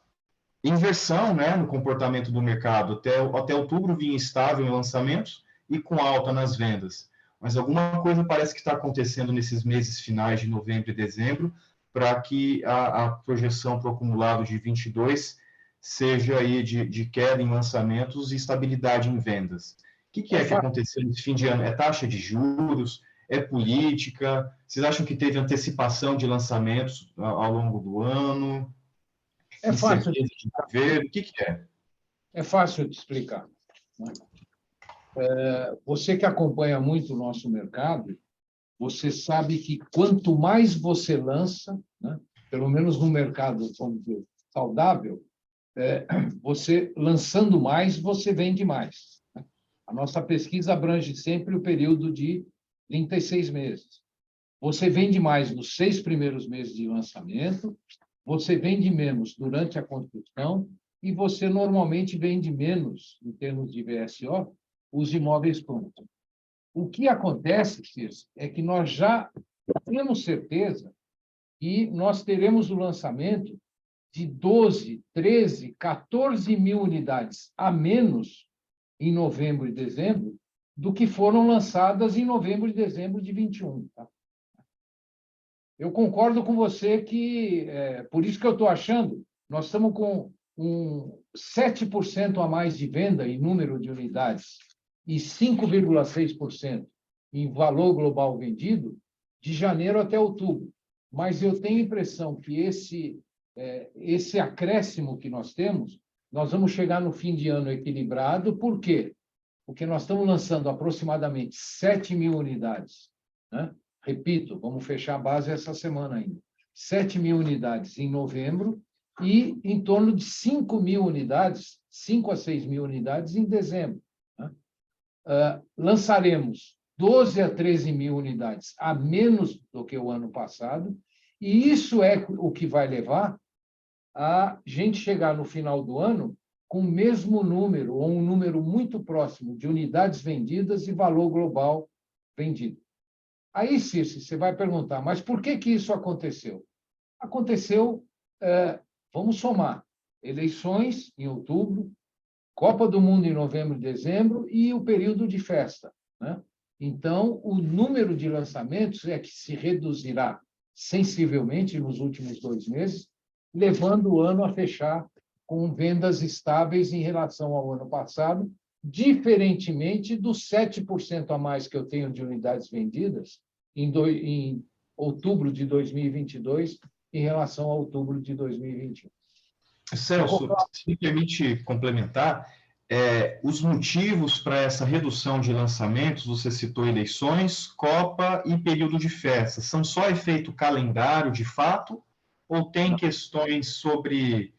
inversão, né, no comportamento do mercado. Até outubro vinha estável em lançamentos e com alta nas vendas. Mas alguma coisa parece que está acontecendo nesses meses finais de novembro e dezembro para que a projeção para o acumulado de 22 seja aí de queda em lançamentos e estabilidade em vendas. O que é que aconteceu nesse fim de ano? É taxa de juros? É política? Vocês acham que teve antecipação de lançamentos ao longo do ano? É fácil de ver, o que é? É fácil de explicar. Você que acompanha muito o nosso mercado, você sabe que quanto mais você lança, né, pelo menos no mercado, vamos dizer, saudável, você lançando mais, você vende mais. A nossa pesquisa abrange sempre o período de 36 meses. Você vende mais nos 6 primeiros meses de lançamento, você vende menos durante a construção e você normalmente vende menos, em termos de VSO, os imóveis prontos. O que acontece, Circe, é que nós já temos certeza que nós teremos o lançamento de 12, 13, 14 mil unidades a menos em novembro e dezembro do que foram lançadas em novembro e dezembro de 21. Tá? eu concordo com você que, por isso que eu estou achando, nós estamos com 7% a mais de venda em número de unidades e 5,6% em valor global vendido de janeiro até outubro. Mas eu tenho a impressão que esse acréscimo que nós temos, nós vamos chegar no fim de ano equilibrado. Por quê? Porque nós estamos lançando aproximadamente 7 mil unidades, né? Repito, vamos fechar a base essa semana ainda. 7 mil unidades em novembro e em torno de 5 mil unidades, 5 a 6 mil unidades em dezembro, né? Lançaremos 12 a 13 mil unidades a menos do que o ano passado, e isso é o que vai levar a gente chegar no final do ano com o mesmo número, ou um número muito próximo de unidades vendidas e valor global vendido. Aí, Circe, você vai perguntar, mas por que isso aconteceu? Aconteceu, vamos somar, eleições em outubro, Copa do Mundo em novembro e dezembro e o período de festa, né? Então, o número de lançamentos é que se reduzirá sensivelmente nos últimos 2 meses, levando o ano a fechar com vendas estáveis em relação ao ano passado, diferentemente dos 7% a mais que eu tenho de unidades vendidas em outubro de 2022 em relação a outubro de 2021. Celso, se me permite complementar, os motivos para essa redução de lançamentos, você citou eleições, Copa e período de festa, são só efeito calendário de fato, ou tem questões sobre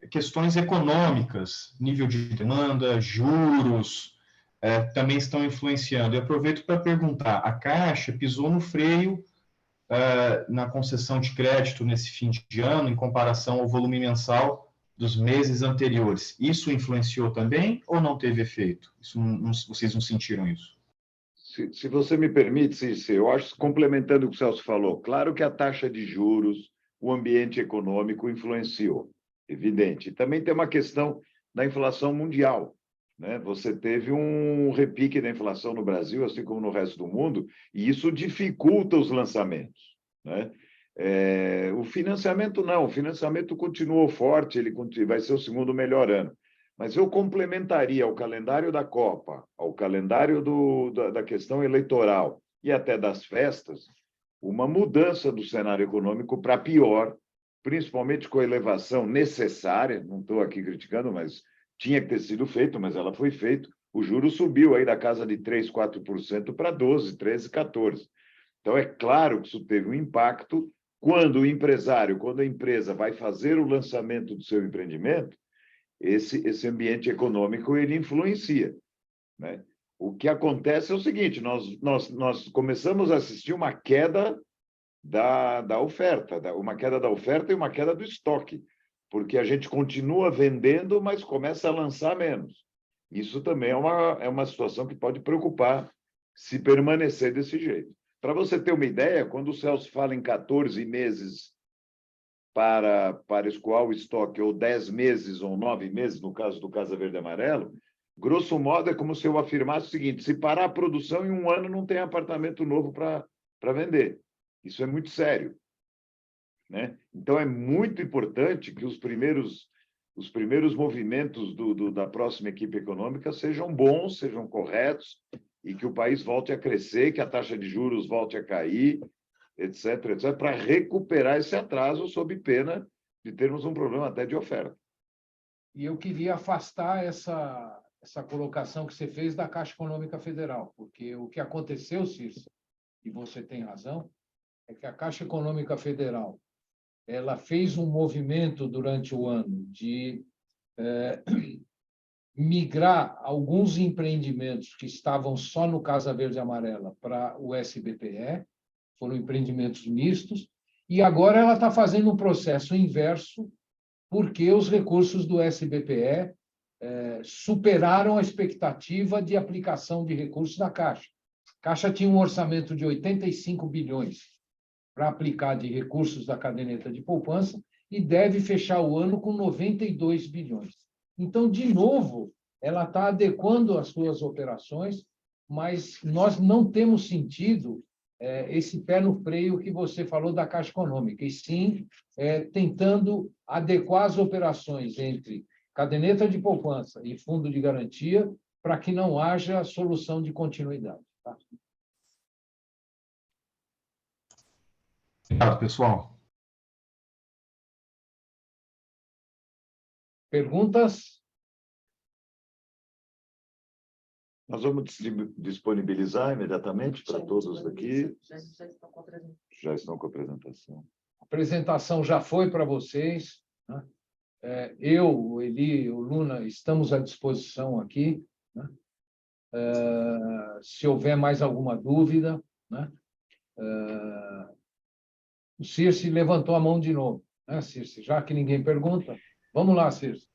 questões econômicas, nível de demanda, juros, também estão influenciando? Eu aproveito para perguntar, a Caixa pisou no freio na concessão de crédito nesse fim de ano, em comparação ao volume mensal dos meses anteriores. Isso influenciou também ou não teve efeito? Vocês não sentiram isso? Se você me permite, Cícero, eu acho, complementando o que o Celso falou, claro que a taxa de juros, o ambiente econômico influenciou, evidente. Também tem uma questão da inflação mundial, né? Você teve um repique da inflação no Brasil, assim como no resto do mundo, e isso dificulta os lançamentos, né? O financiamento não, o financiamento continuou forte, ele vai ser o segundo melhor ano. Mas eu complementaria ao calendário da Copa, ao calendário da questão eleitoral e até das festas, uma mudança do cenário econômico para pior, principalmente com a elevação necessária, não estou aqui criticando, mas tinha que ter sido feito, mas ela foi feita. O juro subiu aí da casa de 3%, 4% para 12%, 13%, 14%. Então, é claro que isso teve um impacto quando o empresário, quando a empresa vai fazer o lançamento do seu empreendimento, esse ambiente econômico ele influencia, né? O que acontece é o seguinte, nós começamos a assistir uma queda da oferta, uma queda da oferta e uma queda do estoque, porque a gente continua vendendo, mas começa a lançar menos. Isso também é uma situação que pode preocupar se permanecer desse jeito. Para você ter uma ideia, quando o Celso fala em 14 meses para escoar o estoque, ou 10 meses ou 9 meses, no caso do Casa Verde e Amarelo, grosso modo é como se eu afirmasse o seguinte: se parar a produção, em um ano não tem apartamento novo para vender. Isso é muito sério, né? Então, é muito importante que os primeiros movimentos da próxima equipe econômica sejam bons, sejam corretos, e que o país volte a crescer, que a taxa de juros volte a cair, etc., para recuperar esse atraso sob pena de termos um problema até de oferta. E eu queria afastar essa colocação que você fez da Caixa Econômica Federal, porque o que aconteceu, Circe, e você tem razão, é que a Caixa Econômica Federal ela fez um movimento durante o ano de migrar alguns empreendimentos que estavam só no Casa Verde e Amarela para o SBPE, foram empreendimentos mistos, e agora ela está fazendo um processo inverso, porque os recursos do SBPE superaram a expectativa de aplicação de recursos da Caixa. A Caixa tinha um orçamento de 85 bilhões para aplicar de recursos da caderneta de poupança e deve fechar o ano com 92 bilhões. Então, de novo, ela está adequando as suas operações, mas nós não temos sentido esse pé no freio que você falou da Caixa Econômica, e sim tentando adequar as operações entre caderneta de poupança e fundo de garantia para que não haja solução de continuidade. Tá? Obrigado, pessoal. Perguntas? Nós vamos disponibilizar imediatamente para todos aqui. Já estão com a apresentação. A apresentação já foi para vocês, né? Eu, o Eli, o Luna, estamos à disposição aqui, né? Se houver mais alguma dúvida, né? O Circe levantou a mão de novo, né, Circe? Já que ninguém pergunta, vamos lá, Circe.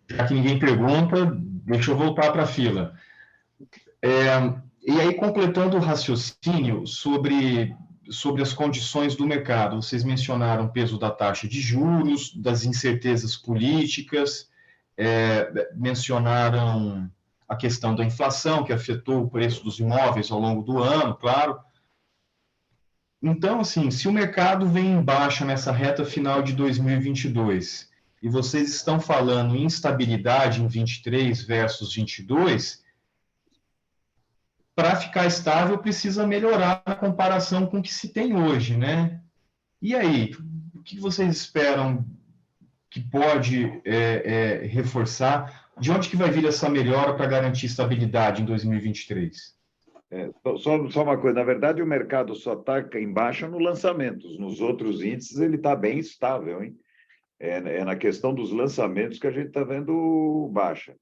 Já que ninguém pergunta, deixa eu voltar para a fila. E aí, completando o raciocínio sobre as condições do mercado, vocês mencionaram o peso da taxa de juros, das incertezas políticas, mencionaram a questão da inflação, que afetou o preço dos imóveis ao longo do ano, claro. Então, assim, se o mercado vem em baixa nessa reta final de 2022 e vocês estão falando em instabilidade em 23 versus 22, para ficar estável precisa melhorar na comparação com o que se tem hoje, né? E aí, o que vocês esperam que pode reforçar? De onde que vai vir essa melhora para garantir estabilidade em 2023? Só uma coisa, na verdade, o mercado só está em baixa no lançamentos. Nos outros índices, ele está bem estável, hein? É na questão dos lançamentos que a gente está vendo baixa.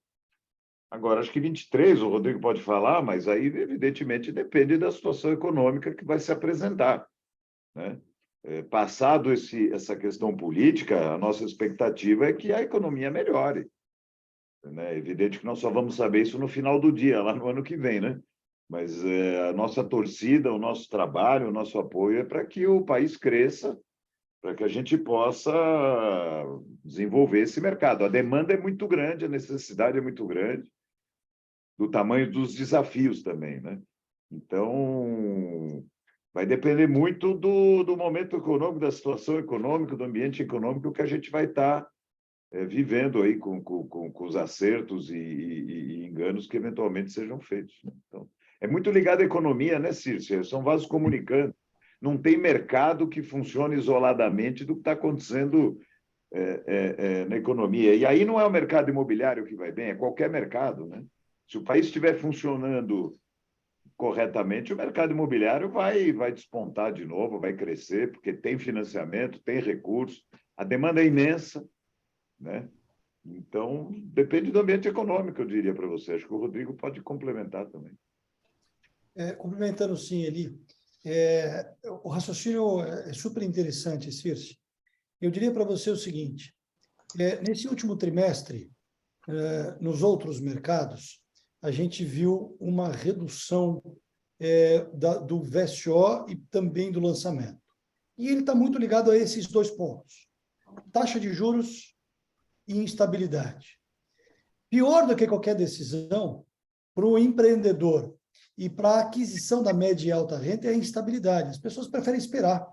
Agora, acho que 23, o Rodrigo pode falar, mas aí, evidentemente, depende da situação econômica que vai se apresentar, né? Passado essa questão política, a nossa expectativa é que a economia melhore, né? É evidente que nós só vamos saber isso no final do dia, lá no ano que vem, né? Mas a nossa torcida, o nosso trabalho, o nosso apoio é para que o país cresça, para que a gente possa desenvolver esse mercado. A demanda é muito grande, a necessidade é muito grande, do tamanho dos desafios também, né? Então, vai depender muito do momento econômico, da situação econômica, do ambiente econômico que a gente vai estar vivendo aí com os acertos e enganos que eventualmente sejam feitos, né? Então, é muito ligado à economia, né, Circe? São vasos comunicantes. Não tem mercado que funcione isoladamente do que está acontecendo na economia. E aí não é o mercado imobiliário que vai bem, é qualquer mercado, né? Se o país estiver funcionando corretamente, o mercado imobiliário vai despontar de novo, vai crescer, porque tem financiamento, tem recursos, a demanda é imensa, né? Então, depende do ambiente econômico, eu diria para você. Acho que o Rodrigo pode complementar também. Complementando, sim, Eli, o raciocínio é super interessante, Circe. Eu diria para você o seguinte, nesse último trimestre, nos outros mercados, a gente viu uma redução do VSO e também do lançamento. E ele está muito ligado a esses dois pontos, taxa de juros e instabilidade. Pior do que qualquer decisão, para o empreendedor e para a aquisição da média e alta renda é a instabilidade. As pessoas preferem esperar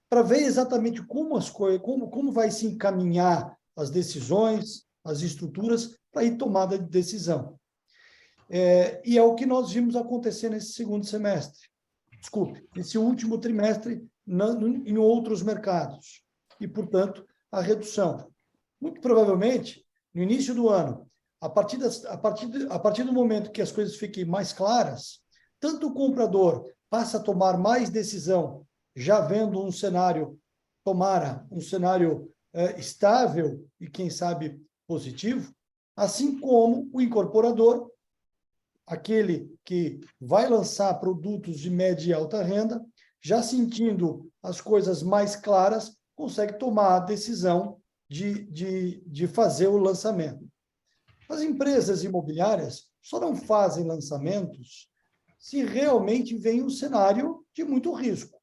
para ver exatamente como vai se encaminhar as decisões, as estruturas para ir tomada de decisão. E é o que nós vimos acontecer nesse segundo semestre. Desculpe, nesse último trimestre em outros mercados. E, portanto, a redução. Muito provavelmente, no início do ano, a partir do momento que as coisas fiquem mais claras, tanto o comprador passa a tomar mais decisão, já vendo um cenário, estável e, quem sabe, positivo, assim como o incorporador, aquele que vai lançar produtos de média e alta renda, já sentindo as coisas mais claras, consegue tomar a decisão de fazer o lançamento. As empresas imobiliárias só não fazem lançamentos se realmente vem um cenário de muito risco.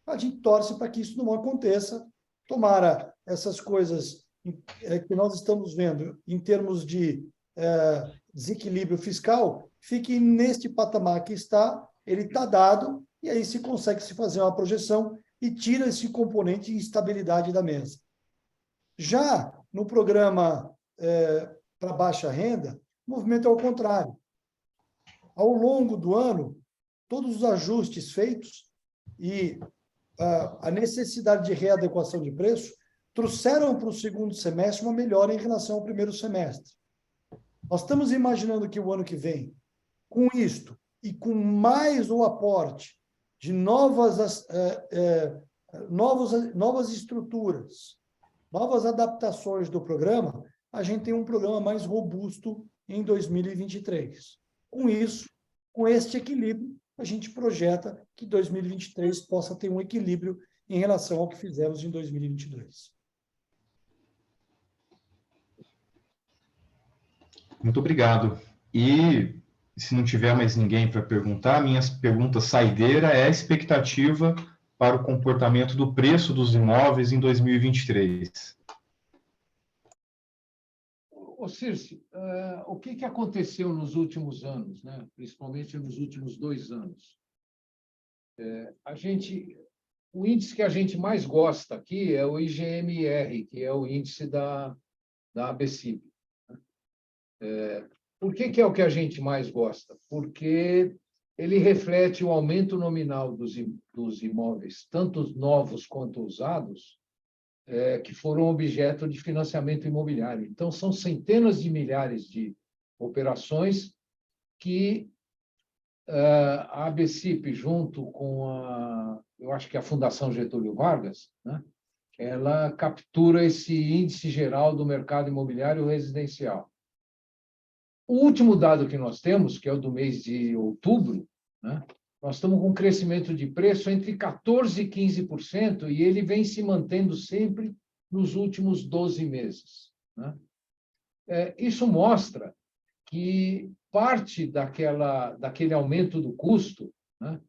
A gente torce para que isso não aconteça. Tomara essas coisas que nós estamos vendo em termos de desequilíbrio fiscal fiquem neste patamar que está ele está dado, e aí se consegue se fazer uma projeção e tira esse componente de instabilidade da mesa. Já no programa para baixa renda, o movimento é o contrário. Ao longo do ano, todos os ajustes feitos e a necessidade de readequação de preço trouxeram para o segundo semestre uma melhora em relação ao primeiro semestre. Nós estamos imaginando que o ano que vem, com isto e com mais o aporte de novas estruturas, novas adaptações do programa, a gente tem um programa mais robusto em 2023. Com isso, com este equilíbrio, a gente projeta que 2023 possa ter um equilíbrio em relação ao que fizemos em 2022. Muito obrigado. E, se não tiver mais ninguém para perguntar, minha pergunta saideira é a expectativa para o comportamento do preço dos imóveis em 2023. Ô, Circe, o que aconteceu nos últimos anos, né? Principalmente nos últimos 2 anos? O índice que a gente mais gosta aqui é o IGMR, que é o índice da ABCIB. Por que é o que a gente mais gosta? Porque ele reflete o aumento nominal dos imóveis, tanto novos quanto usados, que foram objeto de financiamento imobiliário. Então, são centenas de milhares de operações que a ABCIP, junto com eu acho que a Fundação Getúlio Vargas, né, ela captura esse índice geral do mercado imobiliário residencial. O último dado que nós temos, que é o do mês de outubro, né, nós estamos com um crescimento de preço entre 14% e 15%, e ele vem se mantendo sempre nos últimos 12 meses. Né? Isso mostra que parte daquele aumento do custo, né,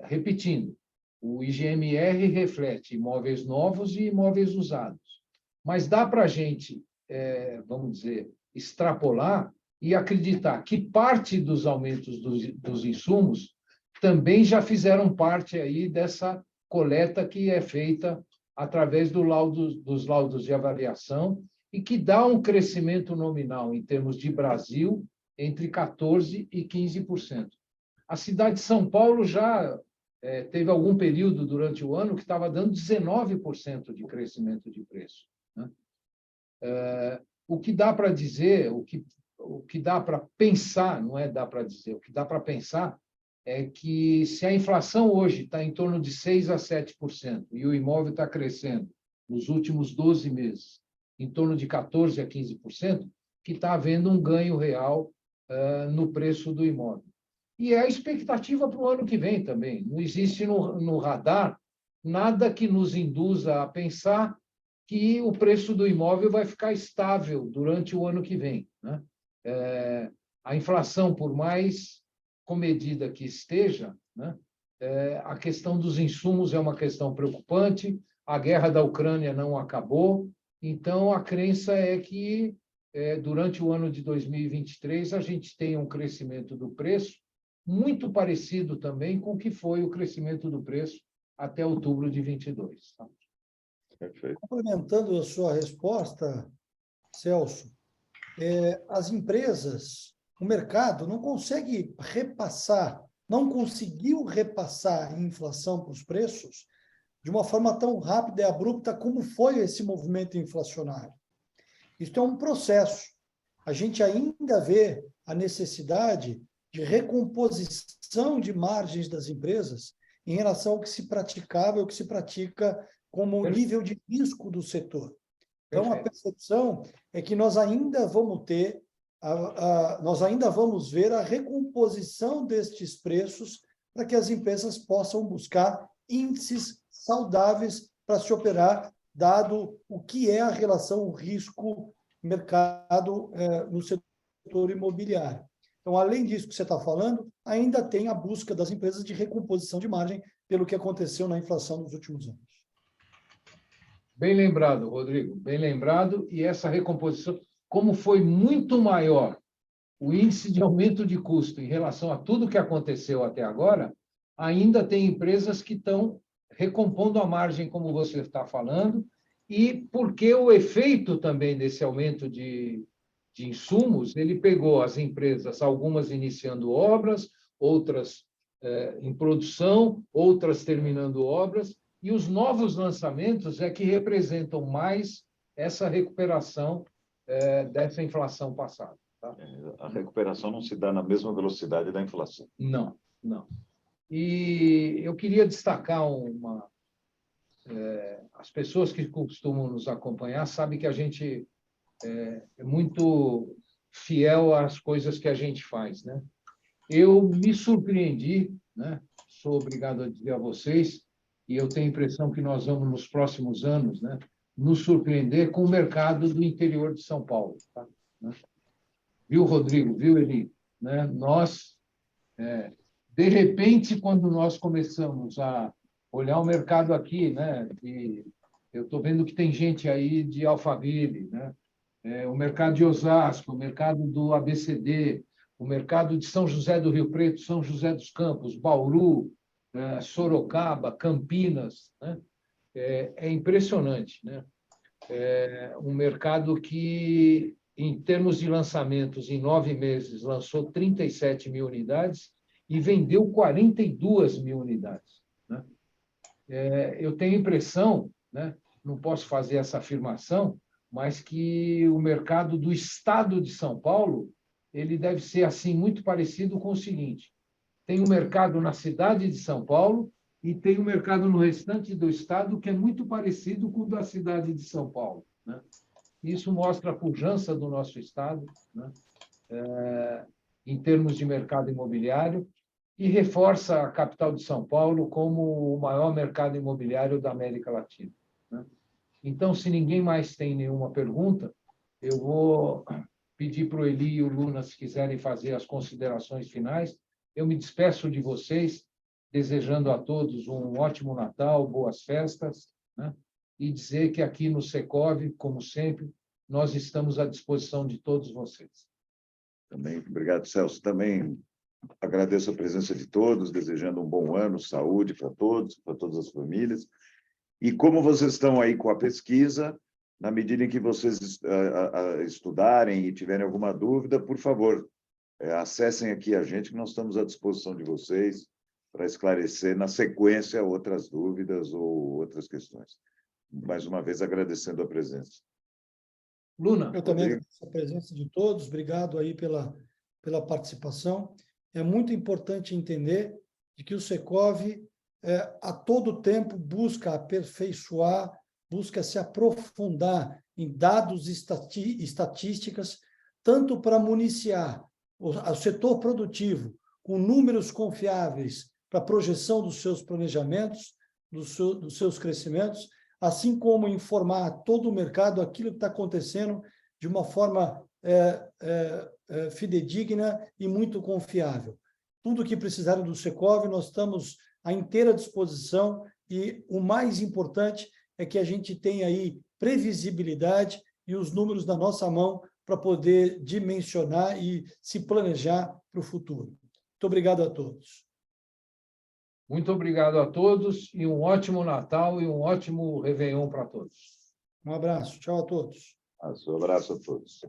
repetindo, o IGMR reflete imóveis novos e imóveis usados, mas dá para a gente, vamos dizer, extrapolar e acreditar que parte dos aumentos dos insumos também já fizeram parte aí dessa coleta que é feita através dos laudos de avaliação e que dá um crescimento nominal em termos de Brasil entre 14% e 15%. A cidade de São Paulo já teve algum período durante o ano que estava dando 19% de crescimento de preço. Né? O que dá para dizer, o que dá para pensar, não é dá para dizer, o que dá para pensar é que se a inflação hoje está em torno de 6% a 7% e o imóvel está crescendo nos últimos 12 meses em torno de 14% a 15%, que está havendo um ganho real no preço do imóvel. E é a expectativa para o ano que vem também. Não existe no radar nada que nos induza a pensar que o preço do imóvel vai ficar estável durante o ano que vem. Né? A inflação, por mais comedida que esteja, né, a questão dos insumos é uma questão preocupante, a guerra da Ucrânia não acabou, então a crença é que durante o ano de 2023 a gente tenha um crescimento do preço muito parecido também com o que foi o crescimento do preço até outubro de 22. Tá? Perfeito. Complementando a sua resposta, Celso, as empresas, o mercado não consegue repassar, não conseguiu repassar a inflação para os preços de uma forma tão rápida e abrupta como foi esse movimento inflacionário. Isso é um processo. A gente ainda vê a necessidade de recomposição de margens das empresas em relação ao que se praticava e o que se pratica como nível de risco do setor. Então, a percepção é que nós ainda vamos ter, nós ainda vamos ver a recomposição destes preços para que as empresas possam buscar índices saudáveis para se operar, dado o que é a relação risco-mercado no setor imobiliário. Então, além disso que você está falando, ainda tem a busca das empresas de recomposição de margem pelo que aconteceu na inflação nos últimos anos. Bem lembrado, Rodrigo, bem lembrado. E essa recomposição, como foi muito maior o índice de aumento de custo em relação a tudo que aconteceu até agora, ainda tem empresas que estão recompondo a margem, como você está falando, e porque o efeito também desse aumento de insumos, ele pegou as empresas, algumas iniciando obras, outras em produção, outras terminando obras, e os novos lançamentos é que representam mais essa recuperação dessa inflação passada. Tá? A recuperação não se dá na mesma velocidade da inflação. Não, não. E eu queria destacar as pessoas que costumam nos acompanhar sabem que a gente é muito fiel às coisas que a gente faz, né? Eu me surpreendi, né? Sou obrigado a dizer a vocês, e eu tenho a impressão que nós vamos, nos próximos anos, né, nos surpreender com o mercado do interior de São Paulo. Tá? Viu, Rodrigo? Viu, Eli? Né? Nós, de repente, quando nós começamos a olhar o mercado aqui, né, e eu estou vendo que tem gente aí de Alphaville, né? O mercado de Osasco, o mercado do ABCD, o mercado de São José do Rio Preto, São José dos Campos, Bauru, Sorocaba, Campinas, né? É impressionante, né? Um mercado que, em termos de lançamentos, em 9 meses, lançou 37 mil unidades e vendeu 42 mil unidades. Né? Eu tenho a impressão, né? Não posso fazer essa afirmação, mas que o mercado do estado de São Paulo ele deve ser assim muito parecido com o seguinte: tem um mercado na cidade de São Paulo e tem um mercado no restante do estado que é muito parecido com o da cidade de São Paulo. Né? Isso mostra a pujança do nosso estado, né? Em termos de mercado imobiliário, e reforça a capital de São Paulo como o maior mercado imobiliário da América Latina. Né? Então, se ninguém mais tem nenhuma pergunta, eu vou pedir para o Eli e o Luna, se quiserem fazer as considerações finais. Eu me despeço de vocês, desejando a todos um ótimo Natal, boas festas, né? E dizer que aqui no Secov, como sempre, nós estamos à disposição de todos vocês. Também, obrigado, Celso. Também agradeço a presença de todos, desejando um bom ano, saúde para todas as famílias. E como vocês estão aí com a pesquisa, na medida em que vocês estudarem e tiverem alguma dúvida, por favor, acessem aqui a gente, que nós estamos à disposição de vocês para esclarecer, na sequência, outras dúvidas ou outras questões. Mais uma vez, agradecendo a presença. Luna. Eu também agradeço a presença de todos, obrigado aí pela participação. É muito importante entender de que o Secov, a todo tempo, busca aperfeiçoar, busca se aprofundar em dados estatísticas, tanto para municiar o setor produtivo com números confiáveis para a projeção dos seus planejamentos, dos seus crescimentos, assim como informar todo o mercado aquilo que está acontecendo de uma forma fidedigna e muito confiável. Tudo que precisarem do Secov, nós estamos à inteira disposição e o mais importante é que a gente tenha aí previsibilidade e os números na nossa mão para poder dimensionar e se planejar para o futuro. Muito obrigado a todos. Muito obrigado a todos e um ótimo Natal e um ótimo Réveillon para todos. Um abraço. Tchau a todos. Um abraço a todos.